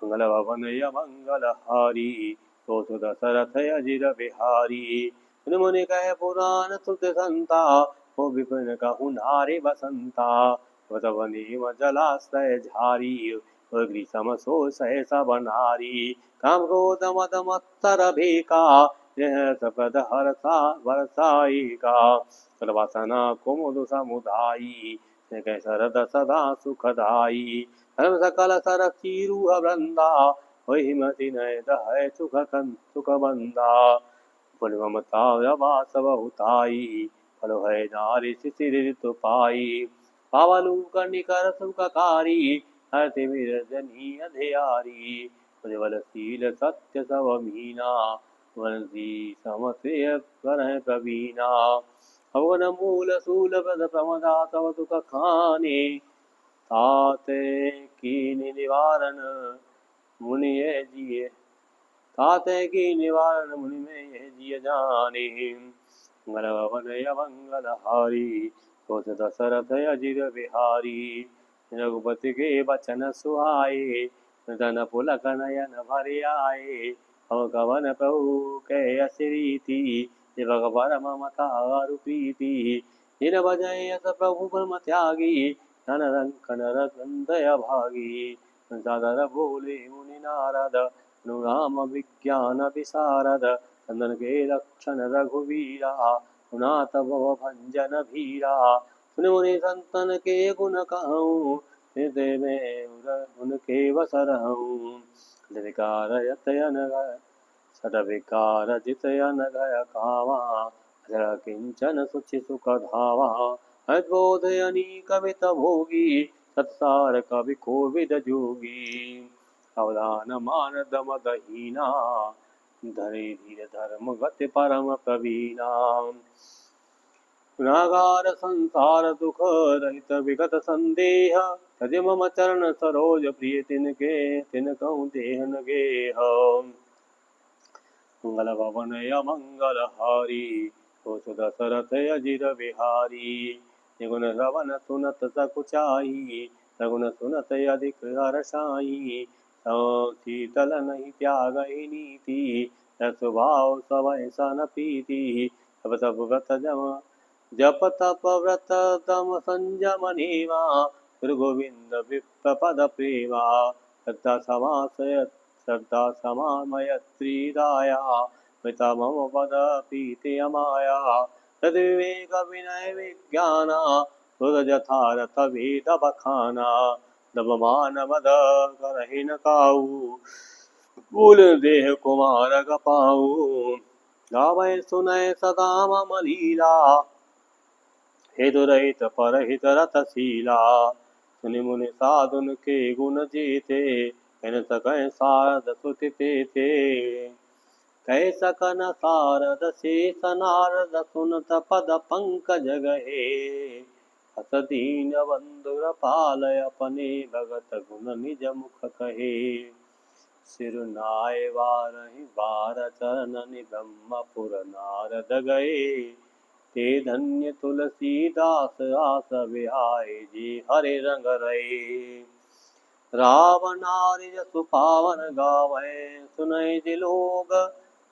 मंगल भवन मंगल हारी तो दशरथ अजिर बिहारी मुनि कह पुराण सुत संता हो विपिन कहु नारी बसंता वनी जलाश्रय झारी ग्रीसम सो सहसा बनारी काम क्रोध मद मत्सर भेका सपद हरसा वरसायिका वासना कुमुद समुदायी शरद सदा सुखदायी धर्म सकल सर चीरू वृंदा वही मति नय दहय सुख बंदा पुन ममता वास बहुताई फल है नारी शिशिर ऋतु पाई पावलू कनिकर सुखकारी हरति विरजनी अधियारी उज्ज्वल सत्य सब मीना वंशी समत्य करह प्रवीणा अवन मूल सूल पद प्रमदा तव दुख खाने ताते कीन निवारण मुनिये जिये ताते की निवारण मुनि में ये जिय जाने मंगल भवन मंगल हारी कोस दशरथ अजिर बिहारी रघुपति के बचन सुहाए धन पुलक नयन भरि आए हम कवन प्रभु के असिरीति भगवान ममता प्रीति जिन बजय अस प्रभु ब्रह्म त्यागी धन रंकन रंदय भागी सादर बोले मुनि नारद अनुराम विज्ञान विशारद चंदन के लक्षण रघुवीरा पुनाथ भव भंजन भीरा सुन मुनि संतन के गुण कहूँ हृदय में उनके बसरहूँ विकार यतयन सदविकार जितयन गय कावा अजर किंचन सुचि सुख धावा अद्बोधयनी कवित भोगी सत्सार कवि कोविद जोगी अवदान मान दम दहीना धरे धीर धर्म गति परम प्रवीणा गुनागार संसार दुख रहित विगत संदेह तज मम चरण सरोज प्रिय तिन कहूँ देहन गेह मंगल भवन मंगल हारी तो दशरथ अजिर बिहारी निगुन श्रवण सुनत सकुचाई सगुन सुनत अधिक हर्षाई शीतल नहीं त्याग नीति स्वभाव सवय सन प्रीति तब तब व्रत जप तप व्रत तम संयम नेवा गुरु गोविंद विप्र पद प्रेमा श्रद्धा समामयत्रीदाया पिता मम पद प्रीति अमाया तद्विवेक विनय विज्ञाना सुर यथारथ भेद बखाना दबमान मद करहि न काऊ भूल देह कुमार गपाऊ गावै सुनय सदा मम लीला हेतु रहित परहित रतशीला सुनि मुनि साधुन के गुण जेते कहन सकय सारद सुति तेते कह सकन सारद शेष नारद सुनत पद पंकज गहे हस दीन बंधुर पालय अपने भगत गुण निज मुख कहे सिर नाय वारहि बार चरणनि ब्रह्मपुर नारद गए ते धन्य तुलसीदास आस बिहाय जी हरे रंग रहे रावण नारी जसु पावन गावै सुनय जे लोग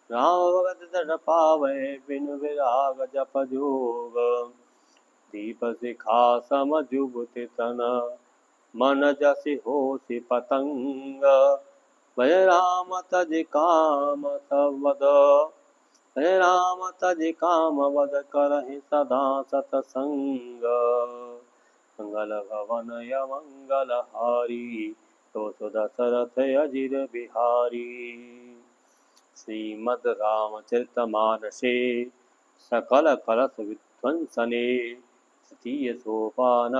राम भगत जन पावै बिन विराग जप जोग दीप शिखा समझुबुति तन मन जसि होसि पतंग। भय राम तज काम सबद, भय राम तज काम वद करहि सदा सतसंग। मंगल भवन मंगल हारी, तो सुध दशरथ अजिर बिहारी। श्रीमद् रामचरितमानसे सकल कलश विध्वंसने तृतीय सोपान।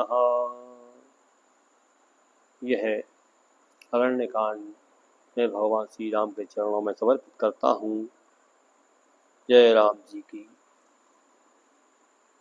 यह अरण्यकांड मैं भगवान श्री राम के चरणों में समर्पित करता हूँ। जय राम जी की।